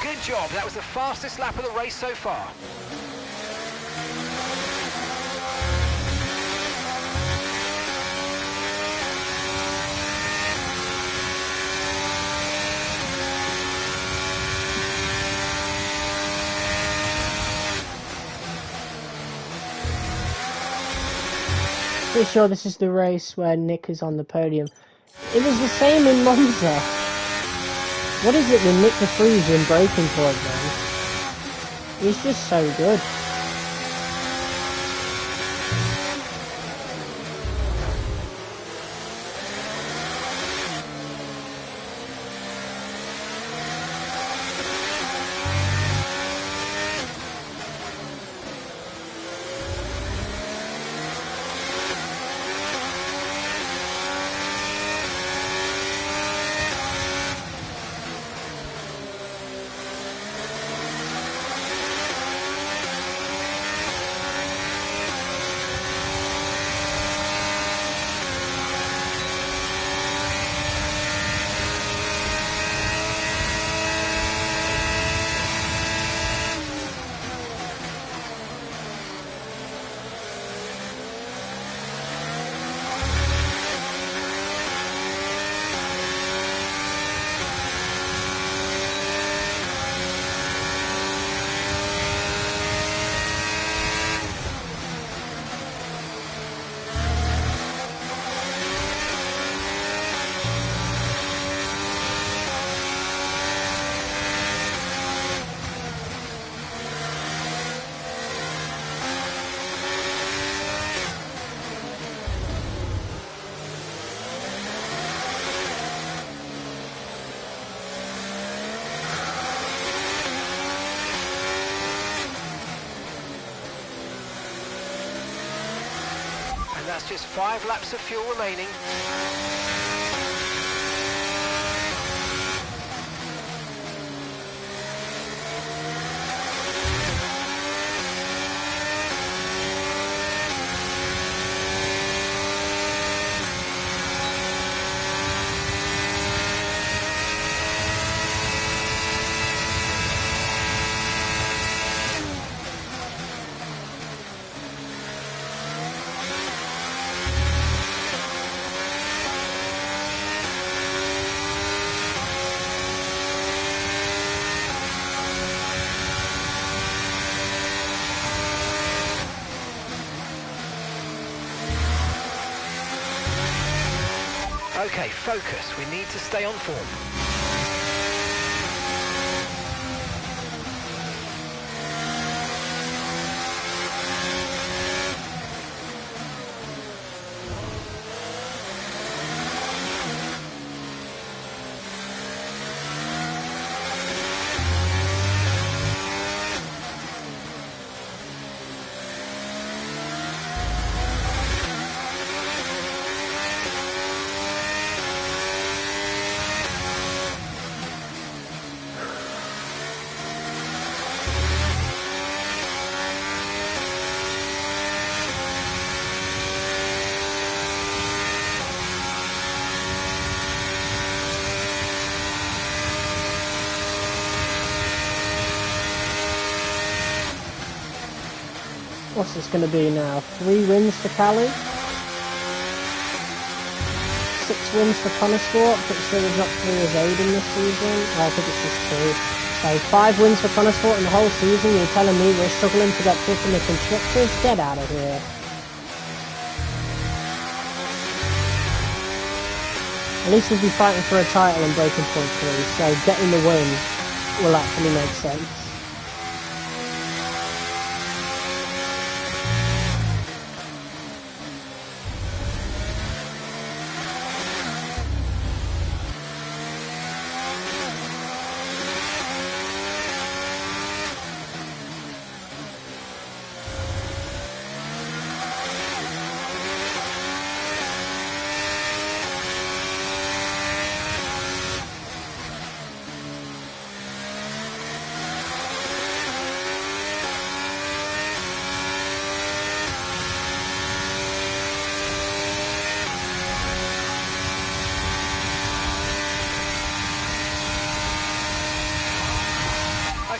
Good job. That was the fastest lap of the race so far.
Pretty sure this is the race where Nick is on the podium. It was the same in Monza. What is it with Nick de Vries in Breaking Point, man? He's just so good.
And that's just 5 laps of fuel remaining. Okay, focus. We need to stay on form.
What's this going to be now? 3 wins for Cali? 6 wins for Connosport. Pretty sure we dropped 3 as Aiden this season. I think it's just 2. So 5 wins for Connosport in the whole season. You're telling me we're struggling to get 5th in the Constructors? Get out of here. At least we'll be fighting for a title in Breaking Point 3, so getting the win will actually make sense.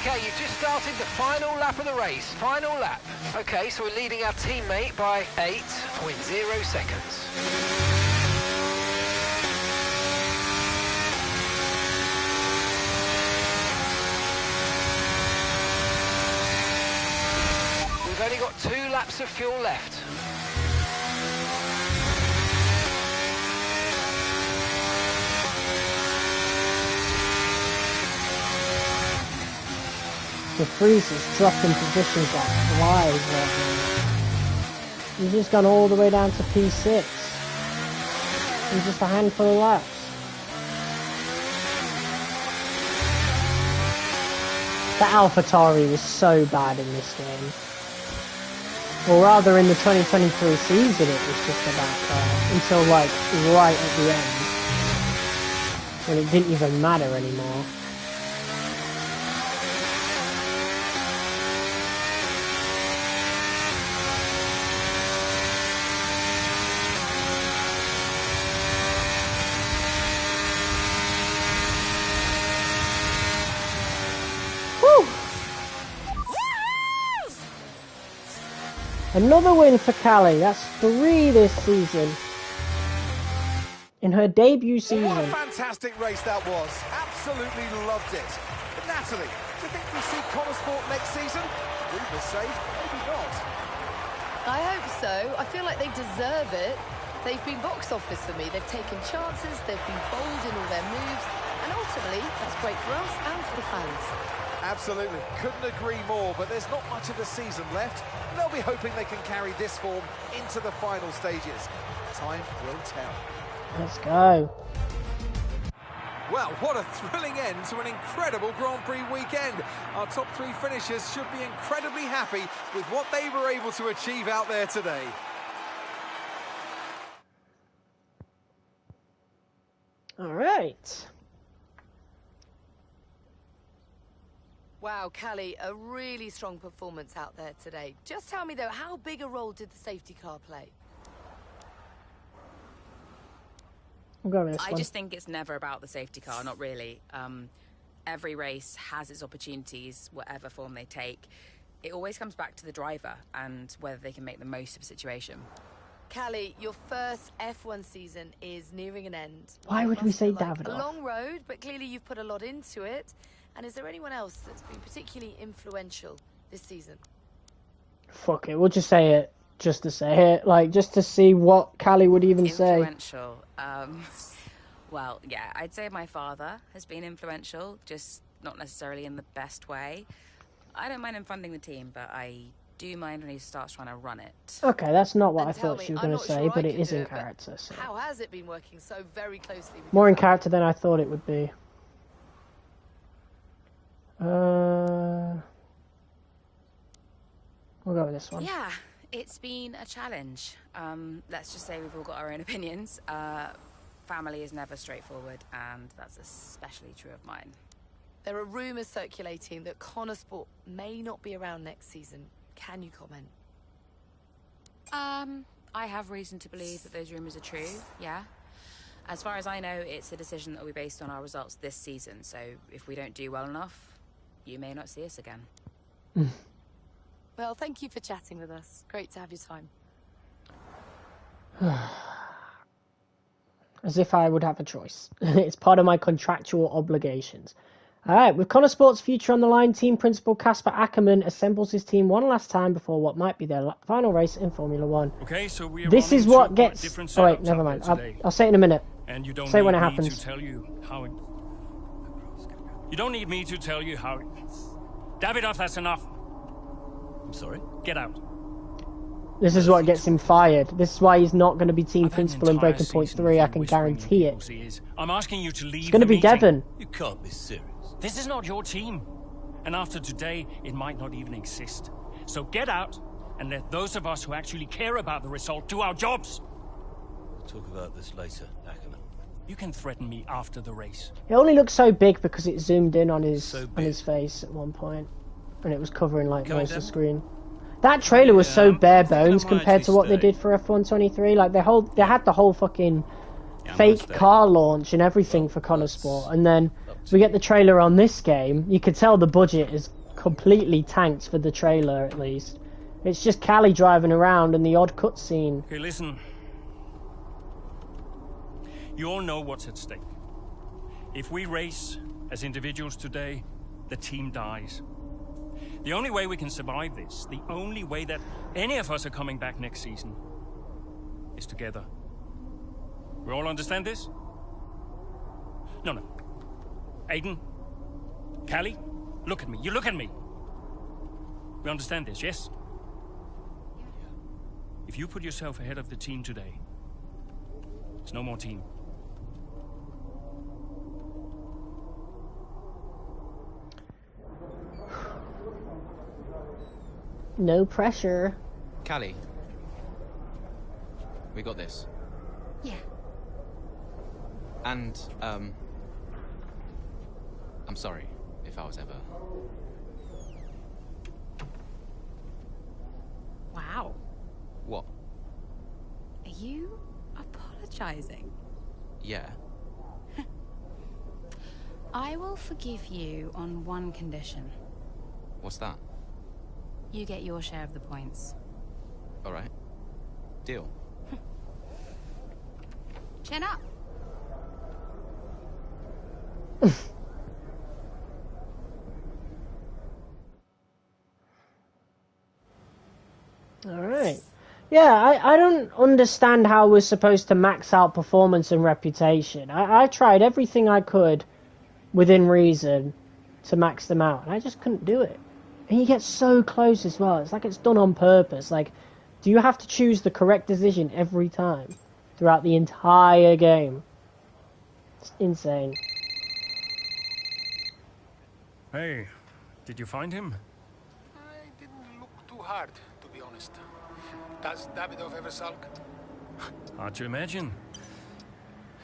Okay, you've just started the final lap of the race. Final lap. Okay, so we're leading our teammate by 8.0 seconds. We've only got 2 laps of fuel left.
De Vries is dropping positions like flies right now. He's just gone all the way down to P6 in just a handful of laps. That AlphaTauri was so bad in this game. Or rather in the 2023 season it was just about until like right at the end. When it didn't even matter anymore. Another win for Callie. That's 3 this season. In her debut season.
What a fantastic race that was. Absolutely loved it. But Natalie, do you think we see Connor Sport next season? Rumours say maybe not.
I hope so. I feel like they deserve it. They've been box office for me. They've taken chances, they've been bold in all their moves, and ultimately, that's great for us and for the fans.
Absolutely. Couldn't agree more, but there's not much of the season left. They'll be hoping they can carry this form into the final stages. Time will tell.
Let's go.
Well, what a thrilling end to an incredible Grand Prix weekend. Our top 3 finishers should be incredibly happy with what they were able to achieve out there today.
All right.
Wow, Callie, a really strong performance out there today. Just tell me, though, how big a role did the safety car play?
I'll go with this
I
one.
just think it's never about the safety car, not really. Every race has its opportunities, whatever form they take. It always comes back to the driver and whether they can make the most of a situation.
Callie, your first F1 season is nearing an end.
Why would we say Davidoff?
A long road, but clearly you've put a lot into it. And is there anyone else that's been particularly influential this season?
Fuck it, we'll just say it. Just to say it. Like, just to see what Callie would even say.
Influential. Well, yeah, I'd say my father has been influential, just not necessarily in the best way. I don't mind him funding the team, but I do mind when he starts trying to run it.
Okay, that's not what I
And tell
thought
me,
she was
I'm
going
not
to say,
sure
but
I
it
can
is
do
in
it, but
character. So.
How has it been working so very closely with
More
your
in
family?
character than I thought it would be. We'll go with this one.
Yeah, it's been a challenge. Let's just say we've all got our own opinions. Family is never straightforward, and that's especially true of mine.
There are rumours circulating that Connor Sport may not be around next season. Can you comment?
I have reason to believe that those rumours are true, yeah. As far as I know, it's a decision that will be based on our results this season, so if we don't do well enough, you may not see us again.
Well, thank you for chatting with us. Great to have your time.
As if I would have a choice. It's part of my contractual obligations. Alright, with Connor Sport's future on the line, team principal Casper Ackerman assembles his team one last time before what might be their final race in Formula One.
Okay, so we are
This is
running
what
two
gets...
different
Oh wait,
setups
never
out
mind.
there today.
I'll say it in a minute.
And you don't
say
need
when it
me
happens.
to tell you how it... You don't need me to tell you how it... Davidoff, that's enough.
I'm sorry?
Get out.
This is what gets him fired. This is why he's not going to be team principal in Breaking Point 3, I can guarantee it.
I'm asking you to leave.
It's going to be Devon.
You can't be serious.
This is not your team. And after today, it might not even exist. So get out and let those of us who actually care about the result do our jobs.
We'll talk about this later, Ackerman.
You can threaten me after the race.
It only looks so big because it zoomed in on his face at one point, and it was covering like most of the screen. That trailer was so bare bones compared to what they did for F123. Like they had the whole fucking fake car launch and everything for Connor Sport, and then we get the trailer on this game. You could tell the budget is completely tanked for the trailer, at least. It's just Callie driving around and the odd cutscene.
Okay, listen. You all know what's at stake. If we race as individuals today, the team dies. The only way we can survive this, the only way that any of us are coming back next season, is together. We all understand this? No. Aiden, Callie, look at me. You look at me. We understand this, yes? If you put yourself ahead of the team today, there's no more team.
No pressure.
Callie, we got this.
Yeah.
And, I'm sorry if I was ever...
Wow.
What?
Are you apologizing?
Yeah.
I will forgive you on one condition.
What's that?
You get your share of the points.
All right. Deal.
Chin up.
All right. Yeah, I don't understand how we're supposed to max out performance and reputation. I tried everything I could within reason to max them out, and I just couldn't do it. And you get so close as well. It's like it's done on purpose. Like, do you have to choose the correct decision every time throughout the entire game? It's insane.
Hey, did you find him?
I didn't look too hard, to be honest. Does Davidov ever sulk?
Hard to imagine.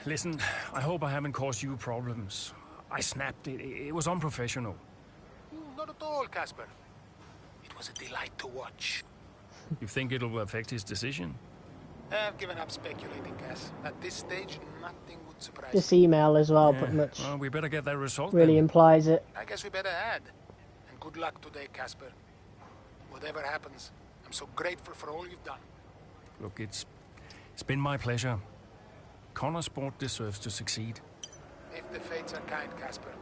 Listen, I hope I haven't caused you problems. I snapped it. It was unprofessional.
Not at all, Casper. It was a delight to watch.
You think it'll affect his decision?
I've given up speculating, Cass. At this stage, nothing would surprise
This
me.
email as well,
Yeah,
pretty much
well, we better get that result
really
then.
implies it.
I guess we better add. And good luck today, Casper. Whatever happens, I'm so grateful for all you've done.
Look, it's been my pleasure. Connor Sport deserves to succeed.
If the fates are kind, Casper.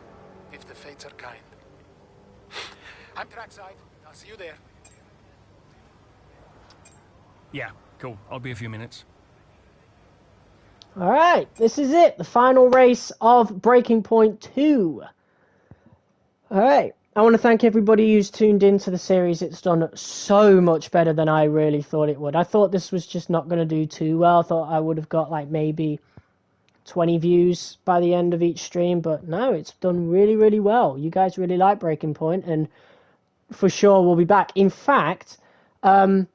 If the fates are kind. I'm trackside. I'll see you there.
Yeah, cool. I'll be a few minutes.
All right, this is it. The final race of Breaking Point 2. All right. I want to thank everybody who's tuned into the series. It's done so much better than I really thought it would. I thought this was just not going to do too well. I thought I would have got like maybe 20 views by the end of each stream, but no, it's done really, really well. You guys really like Breaking Point, and for sure we'll be back. In fact, I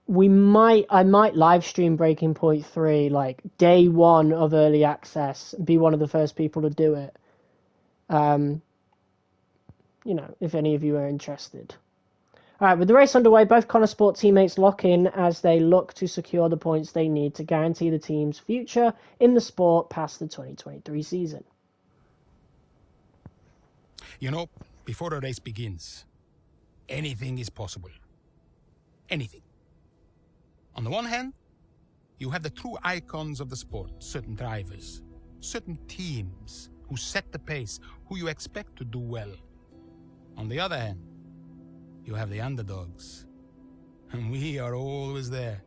might live stream Breaking Point 3 like day one of early access, be one of the first people to do it. You know, if any of you are interested. All right, with the race underway, both Connor Sport teammates lock in as they look to secure the points they need to guarantee the team's future in the sport past the 2023 season.
You know, before a race begins, anything is possible. Anything. On the one hand, you have the true icons of the sport, certain drivers, certain teams who set the pace, who you expect to do well. On the other hand, you have the underdogs. And we are always there,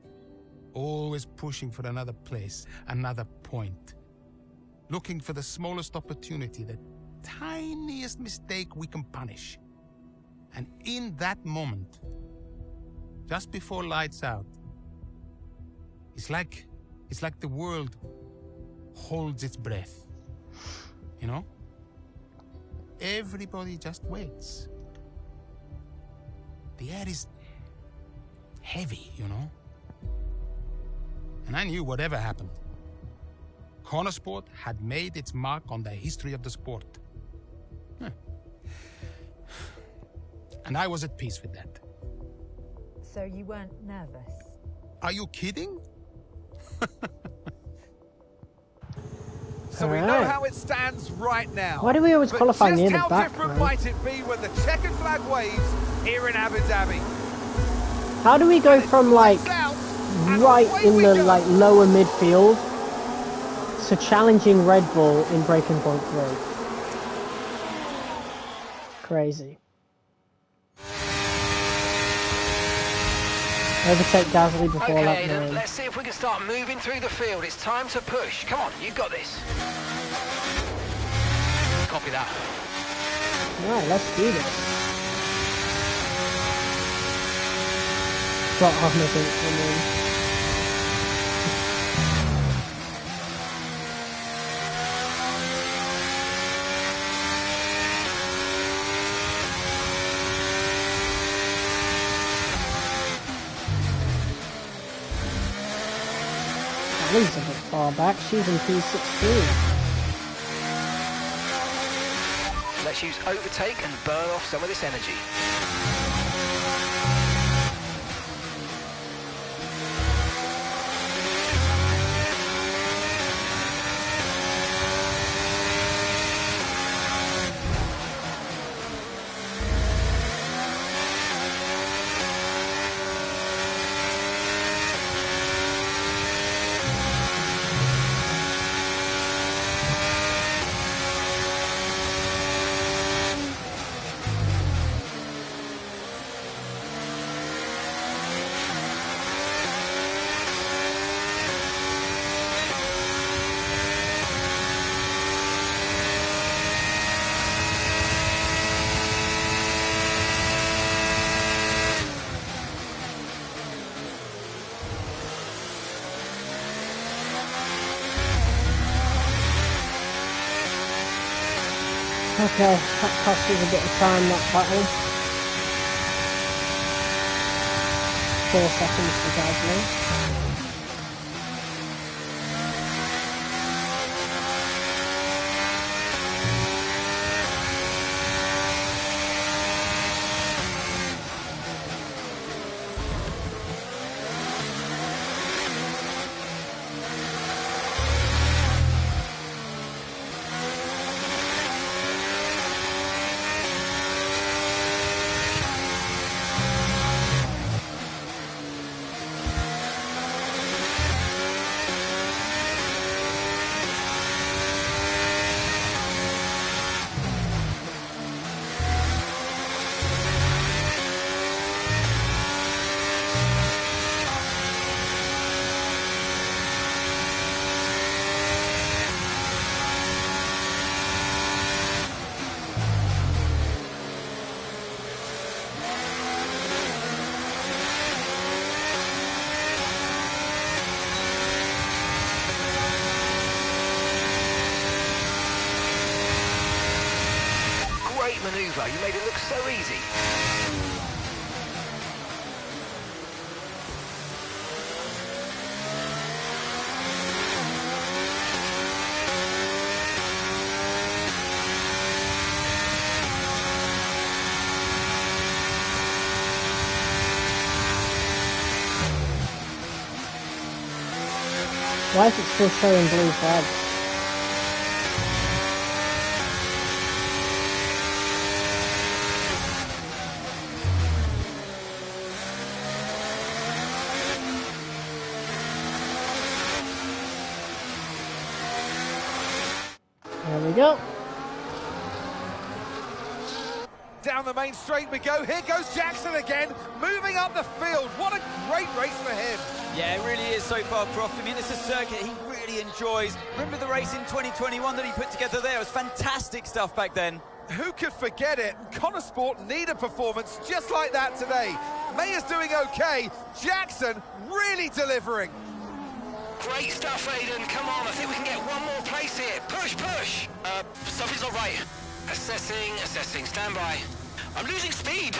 always pushing for another place, another point. Looking for the smallest opportunity, the tiniest mistake we can punish. And in that moment, just before lights out, it's like the world holds its breath. You know? Everybody just waits. The air is heavy, you know? And I knew whatever happened, Connor Sport had made its mark on the history of the sport. And I was at peace with that.
So you weren't nervous?
Are you kidding?
So we know how it stands right now.
Why do we always
But
qualify
just
near the
how
back,
different
man?
might it be when the checkered flag waves here in Abu Dhabi?
How do we go from like right in the like lower midfield to challenging Red Bull in Breaking Point 3? Crazy. Overtake Gasly before
Okay,
lap
Aiden,
9.
let's see if we can start moving through the field. It's time to push. Come on, you've got this. Copy that.
Alright, let's do this. got on, I think, for me. Lee's a bit far back. She's in P16.
Let's use overtake and burn off some of this energy.
Okay, that cost us a bit of time, that battle. 4 seconds for Gasly. Great manoeuvre, you made it look so easy. Why is it still showing blue flags? There we go.
Down the main straight we go. Here goes Jackson again, moving up the field. What a great race for him.
Yeah, it really is so far, Croft. I mean, it's a circuit he really enjoys. Remember the race in 2021 that he put together there? It was fantastic stuff back then.
Who could forget it? Connor Sport need a performance just like that today. Mayer's doing okay. Jackson really delivering.
Great stuff, Aiden. Come on, I think we can get one more place here. Push, push. Something's not right. Assessing. Stand by. I'm losing speed.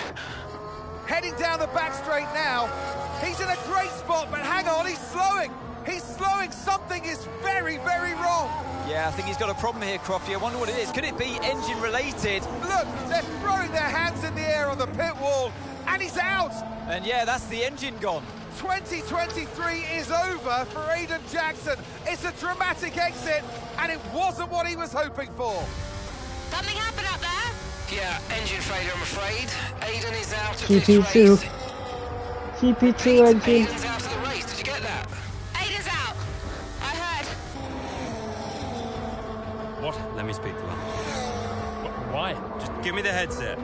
Heading down the back straight now. He's in a great spot, but hang on, he's slowing. He's slowing. Something is very, very wrong.
Yeah, I think he's got a problem here, Crofty. I wonder what it is. Could it be engine related?
Look, they're throwing their hands in the air on the pit wall, and he's out.
And yeah, that's the engine gone.
2023 is over for Aiden Jackson. It's a dramatic exit, and it wasn't what he was hoping for.
Something happened up there?
Yeah, engine failure, I'm afraid. Aiden is out of
GP2.
this race.
GP2 engine.
Aiden's out of the race, did you get that?
Aiden's out. I heard.
What? Let me speak to him.
Why?
Just give me the headset.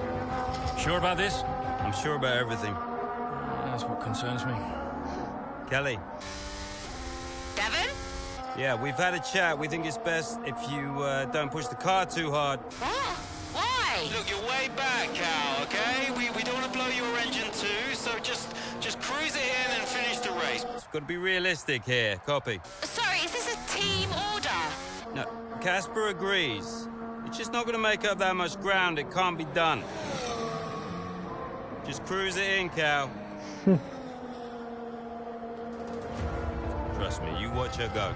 Sure about this?
I'm sure about everything.
That's what concerns me.
Kelly.
Devon?
Yeah, we've had a chat. We think it's best if you don't push the car too hard.
What? Why?
Look, you're way back, Cal, okay? We don't want to blow your engine too, so just cruise it
Got to be realistic here. Copy.
Sorry, is this a team order?
No, Casper agrees. It's just not going to make up that much ground. It can't be done. Just cruise it in, Cal. Trust me, you watch her go.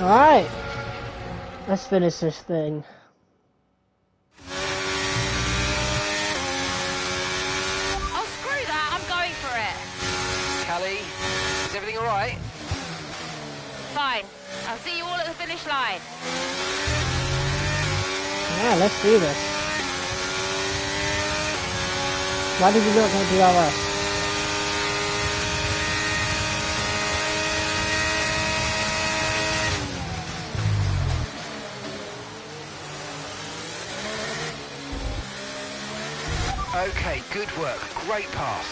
Alright. Let's finish this thing.
Oh, screw that. I'm going for it.
Callie, is everything all right?
Fine. I'll see you all at the finish line.
Yeah, let's do this. Why did you not go DRS?
Okay, good work. Great pass.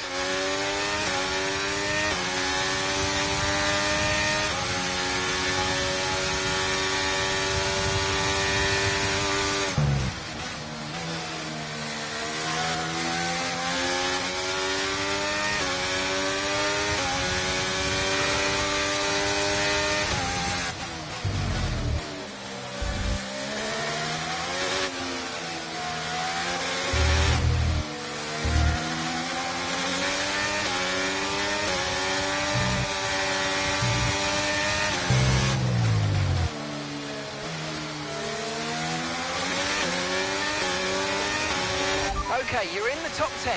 Okay, you're in the top 10.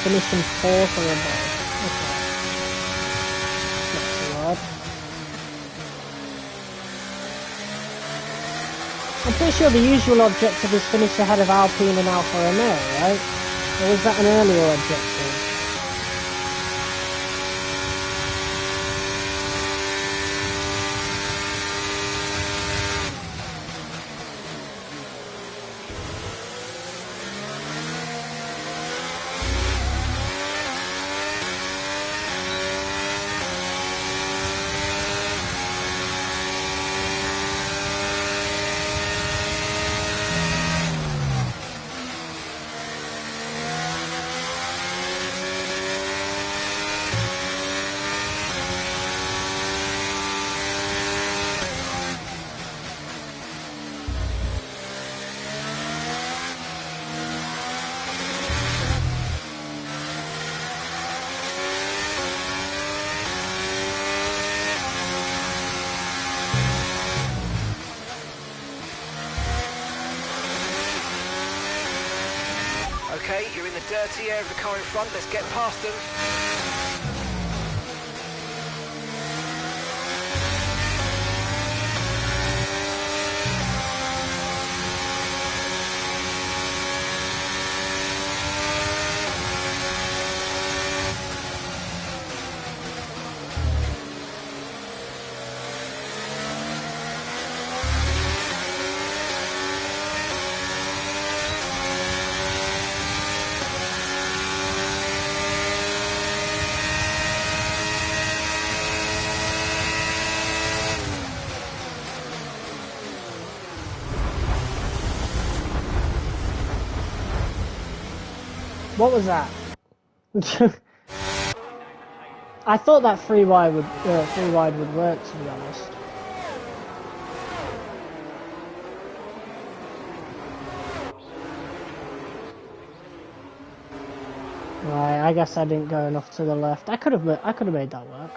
Finishing 4th or above. Okay. Not too hard. I'm pretty sure the usual objective is finish ahead of Alpine and Alfa Romeo, right? Or was that an earlier objective?
Okay, you're in the dirty air of the car in front. Let's get past them.
What was that? I thought that free wide would work, to be honest. Right, I guess I didn't go enough to the left. I could have made that work.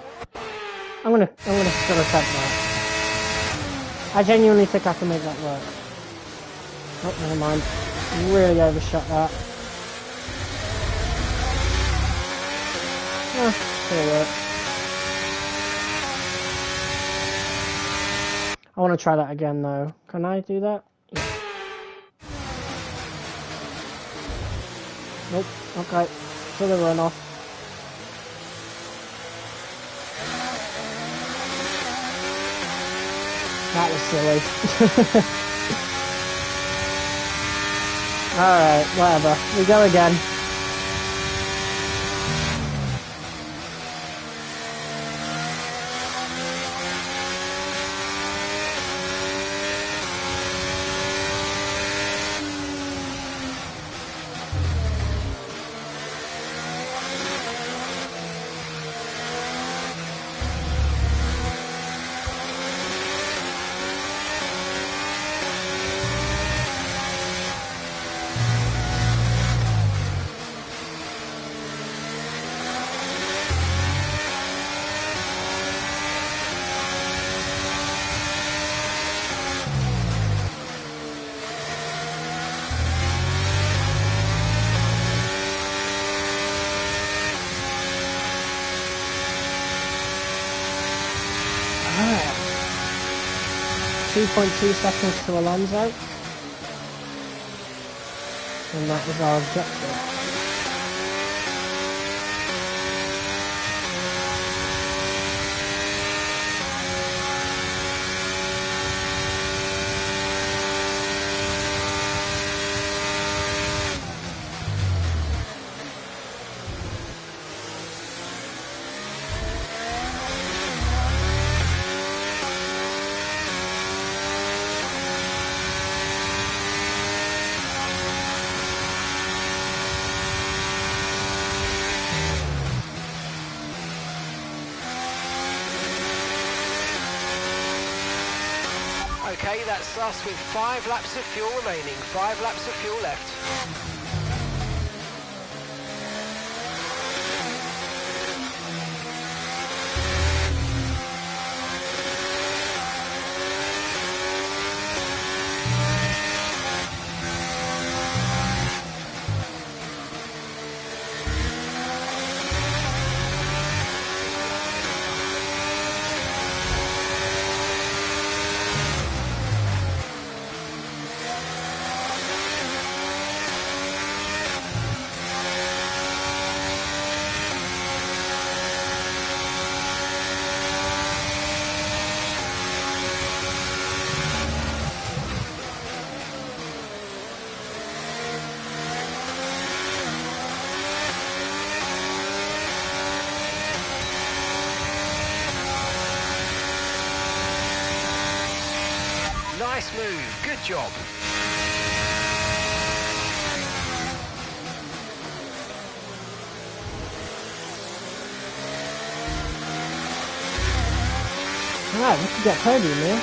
I'm gonna still attempt that. I genuinely think I can make that work. Oh, never mind. Really overshot that. Yeah, it'll work. I want to try that again though. Can I do that? Yeah. Nope. Okay. For the runoff. That was silly. Alright, whatever. We go again. Alright. 2.2 seconds to Alonso. And that is our objective.
Okay, that's us with 5 laps of fuel remaining. 5 laps of fuel left. Nice move, good job.
Alright, we can get podium here.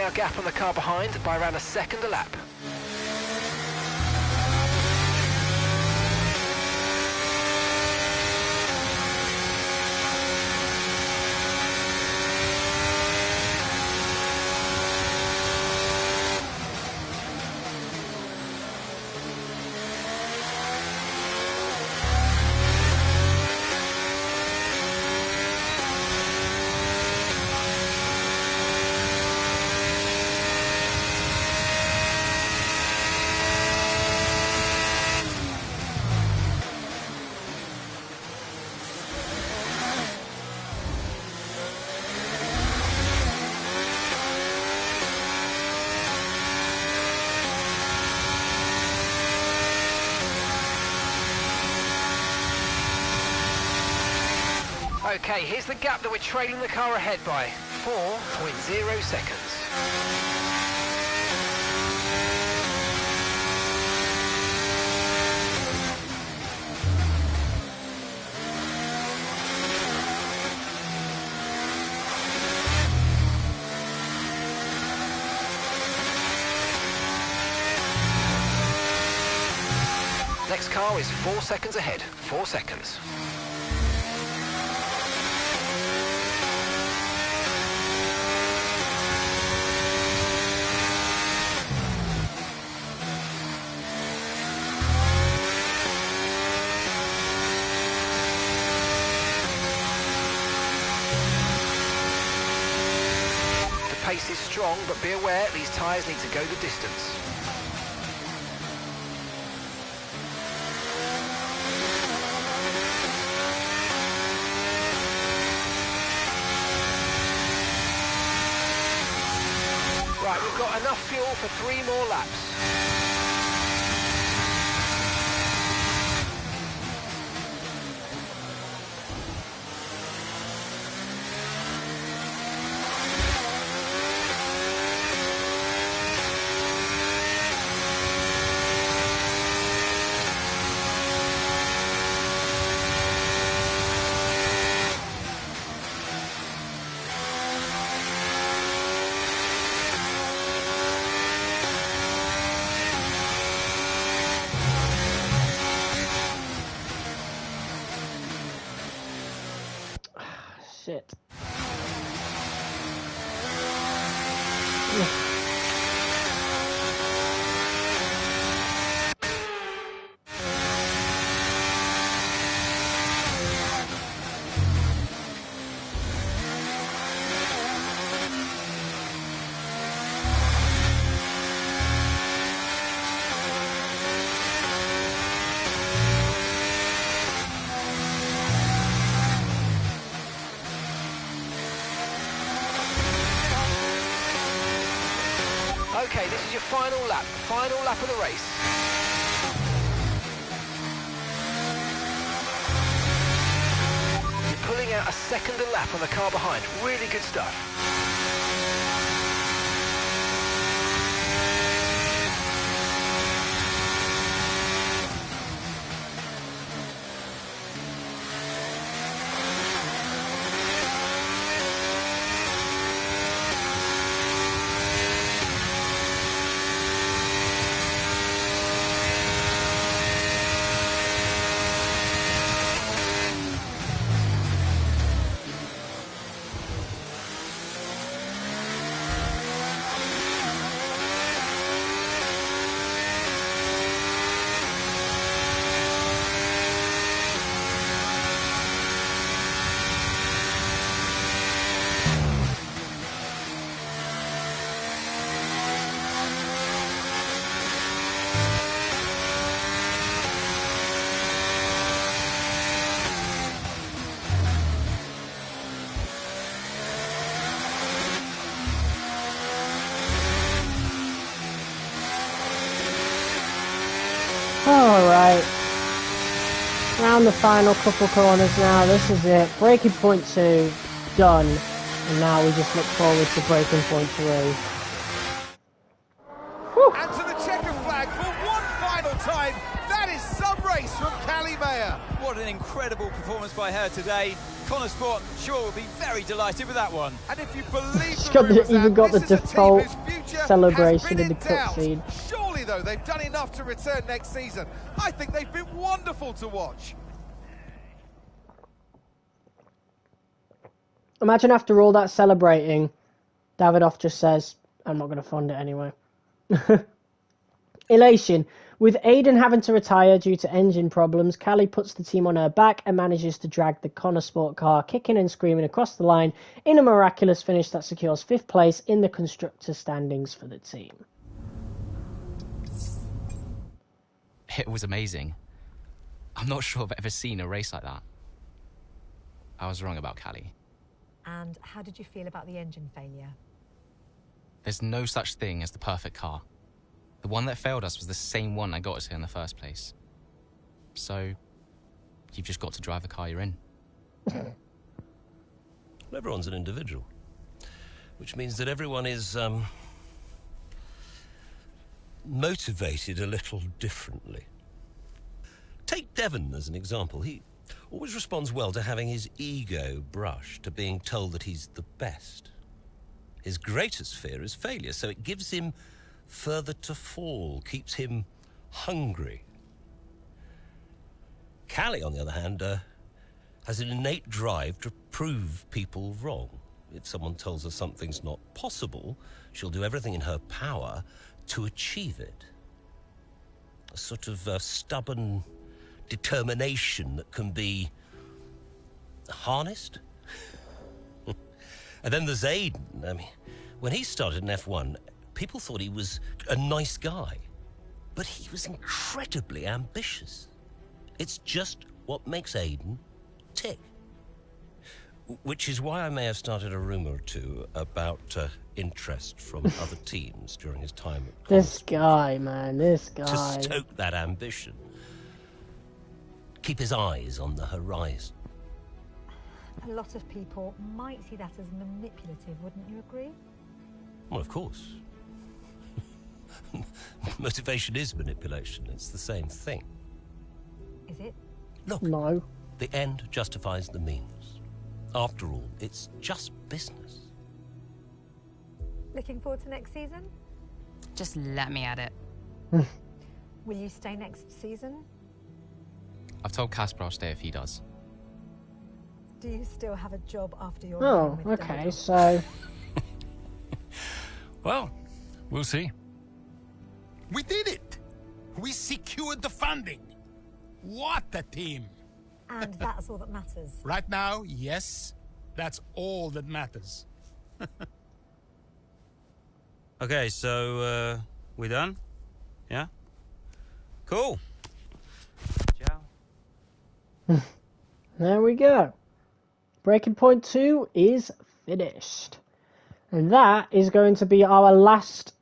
Our gap on the car behind by around a second a lap. Okay, here's the gap that we're trailing the car ahead by. 4.0 seconds. Next car is 4 seconds ahead. 4 seconds. The pace is strong, but be aware these tyres need to go the distance. Right, we've got enough fuel for 3 more laps.
Shit.
Okay, this is your final lap of the race. You're pulling out a second a lap on the car behind. Really good stuff.
Alright. Round the final couple corners now. This is it. Breaking point 2 done. And now we just look forward to breaking point 3.
And to the checker flag for one final time. That is some race from Callie Mayer.
What an incredible performance by her today. Connor Sport, I'm sure, will be very delighted with that one.
And if you believe
She's
the
even got the
this is a team
default
whose future
celebration
has been
in the
doubt.
cutscene.
Surely, though, they've done enough to return next season. I think they've been wonderful to watch.
Imagine after all that celebrating, Davidoff just says, I'm not going to fund it anyway. Elation. With Aiden having to retire due to engine problems, Callie puts the team on her back and manages to drag the Connor Sport car kicking and screaming across the line in a miraculous finish that secures 5th place in the constructor standings for the team.
It was amazing. I'm not sure I've ever seen a race like that. I was wrong about Callie.
And how did you feel about the engine failure?
There's no such thing as the perfect car. The one that failed us was the same one that got us here in the first place. So, you've just got to drive the car you're in.
Everyone's an individual. Which means that everyone is, motivated a little differently. Take Devon as an example. He always responds well to having his ego brushed, to being told that he's the best. His greatest fear is failure, so it gives him further to fall, keeps him hungry. Callie, on the other hand, has an innate drive to prove people wrong. If someone tells her something's not possible, she'll do everything in her power to achieve it. A sort of stubborn determination that can be harnessed. And then there's Aiden. I mean, when he started in F1, people thought he was a nice guy. But he was incredibly ambitious. It's just what makes Aiden tick. Which is why I may have started a rumour or two about interest from other teams during his time at
This guy, man, this guy.
to stoke that ambition. Keep his eyes on the horizon.
A lot of people might see that as manipulative, wouldn't you agree?
Well, of course. Motivation is manipulation. It's the same thing.
Is it?
Look,
no.
The end justifies the means. After all, it's just business.
Looking forward to next season?
Just let me at it.
Will you stay next season?
I've told Casper I'll stay if he does.
Do you still have a job after your
Oh,
run with
okay,
David?
so...
Well, we'll see.
We did it! We secured the funding! What a team!
And that's all that matters.
Right now, yes, that's all that matters.
Okay, so, we done? Yeah? Cool. Ciao.
There we go. Breaking Point 2 is finished. And that is going to be our last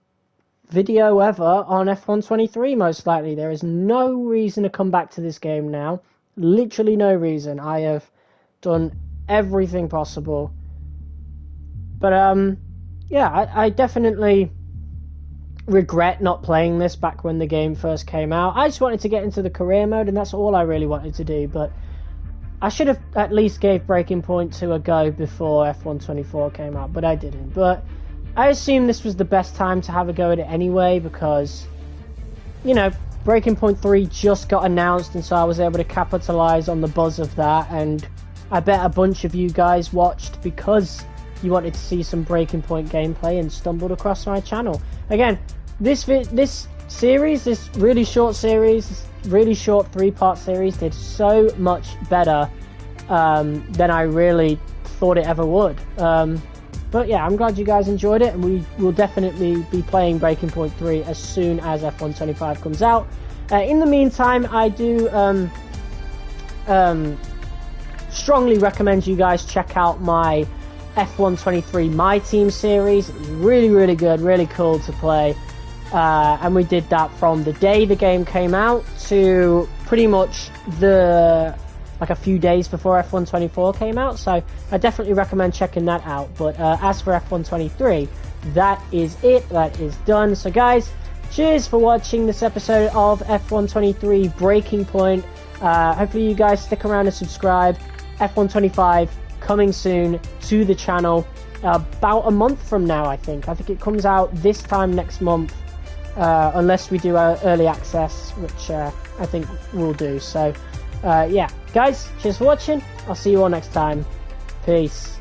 video ever on F1 23, most likely. There is no reason to come back to this game now. Literally no reason. I have done everything possible. But, yeah, I definitely regret not playing this back when the game first came out. I just wanted to get into the career mode, and that's all I really wanted to do. But I should have at least gave Breaking Point 2 a go before F1 24 came out, but I didn't. But I assumed this was the best time to have a go at it anyway, because, you know, Breaking Point 3 just got announced, and so I was able to capitalize on the buzz of that, and I bet a bunch of you guys watched because you wanted to see some Breaking Point gameplay and stumbled across my channel. Again, this series, this really short series, this really short 3-part series did so much better than I really thought it ever would. But yeah, I'm glad you guys enjoyed it, and we will definitely be playing Breaking Point 3 as soon as F1 25 comes out. In the meantime, I do strongly recommend you guys check out my F1 23 My Team series. It's really, really good, really cool to play. And we did that from the day the game came out to pretty much a few days before F1 24 came out, so I definitely recommend checking that out. But as for F1 23, that is it, that is done. So guys, cheers for watching this episode of F1 23 Breaking Point. Hopefully you guys stick around and subscribe. F1 25 coming soon to the channel about a month from now, I think it comes out this time next month, unless we do early access, which I think we'll do. So yeah, guys, cheers for watching. I'll see you all next time. Peace.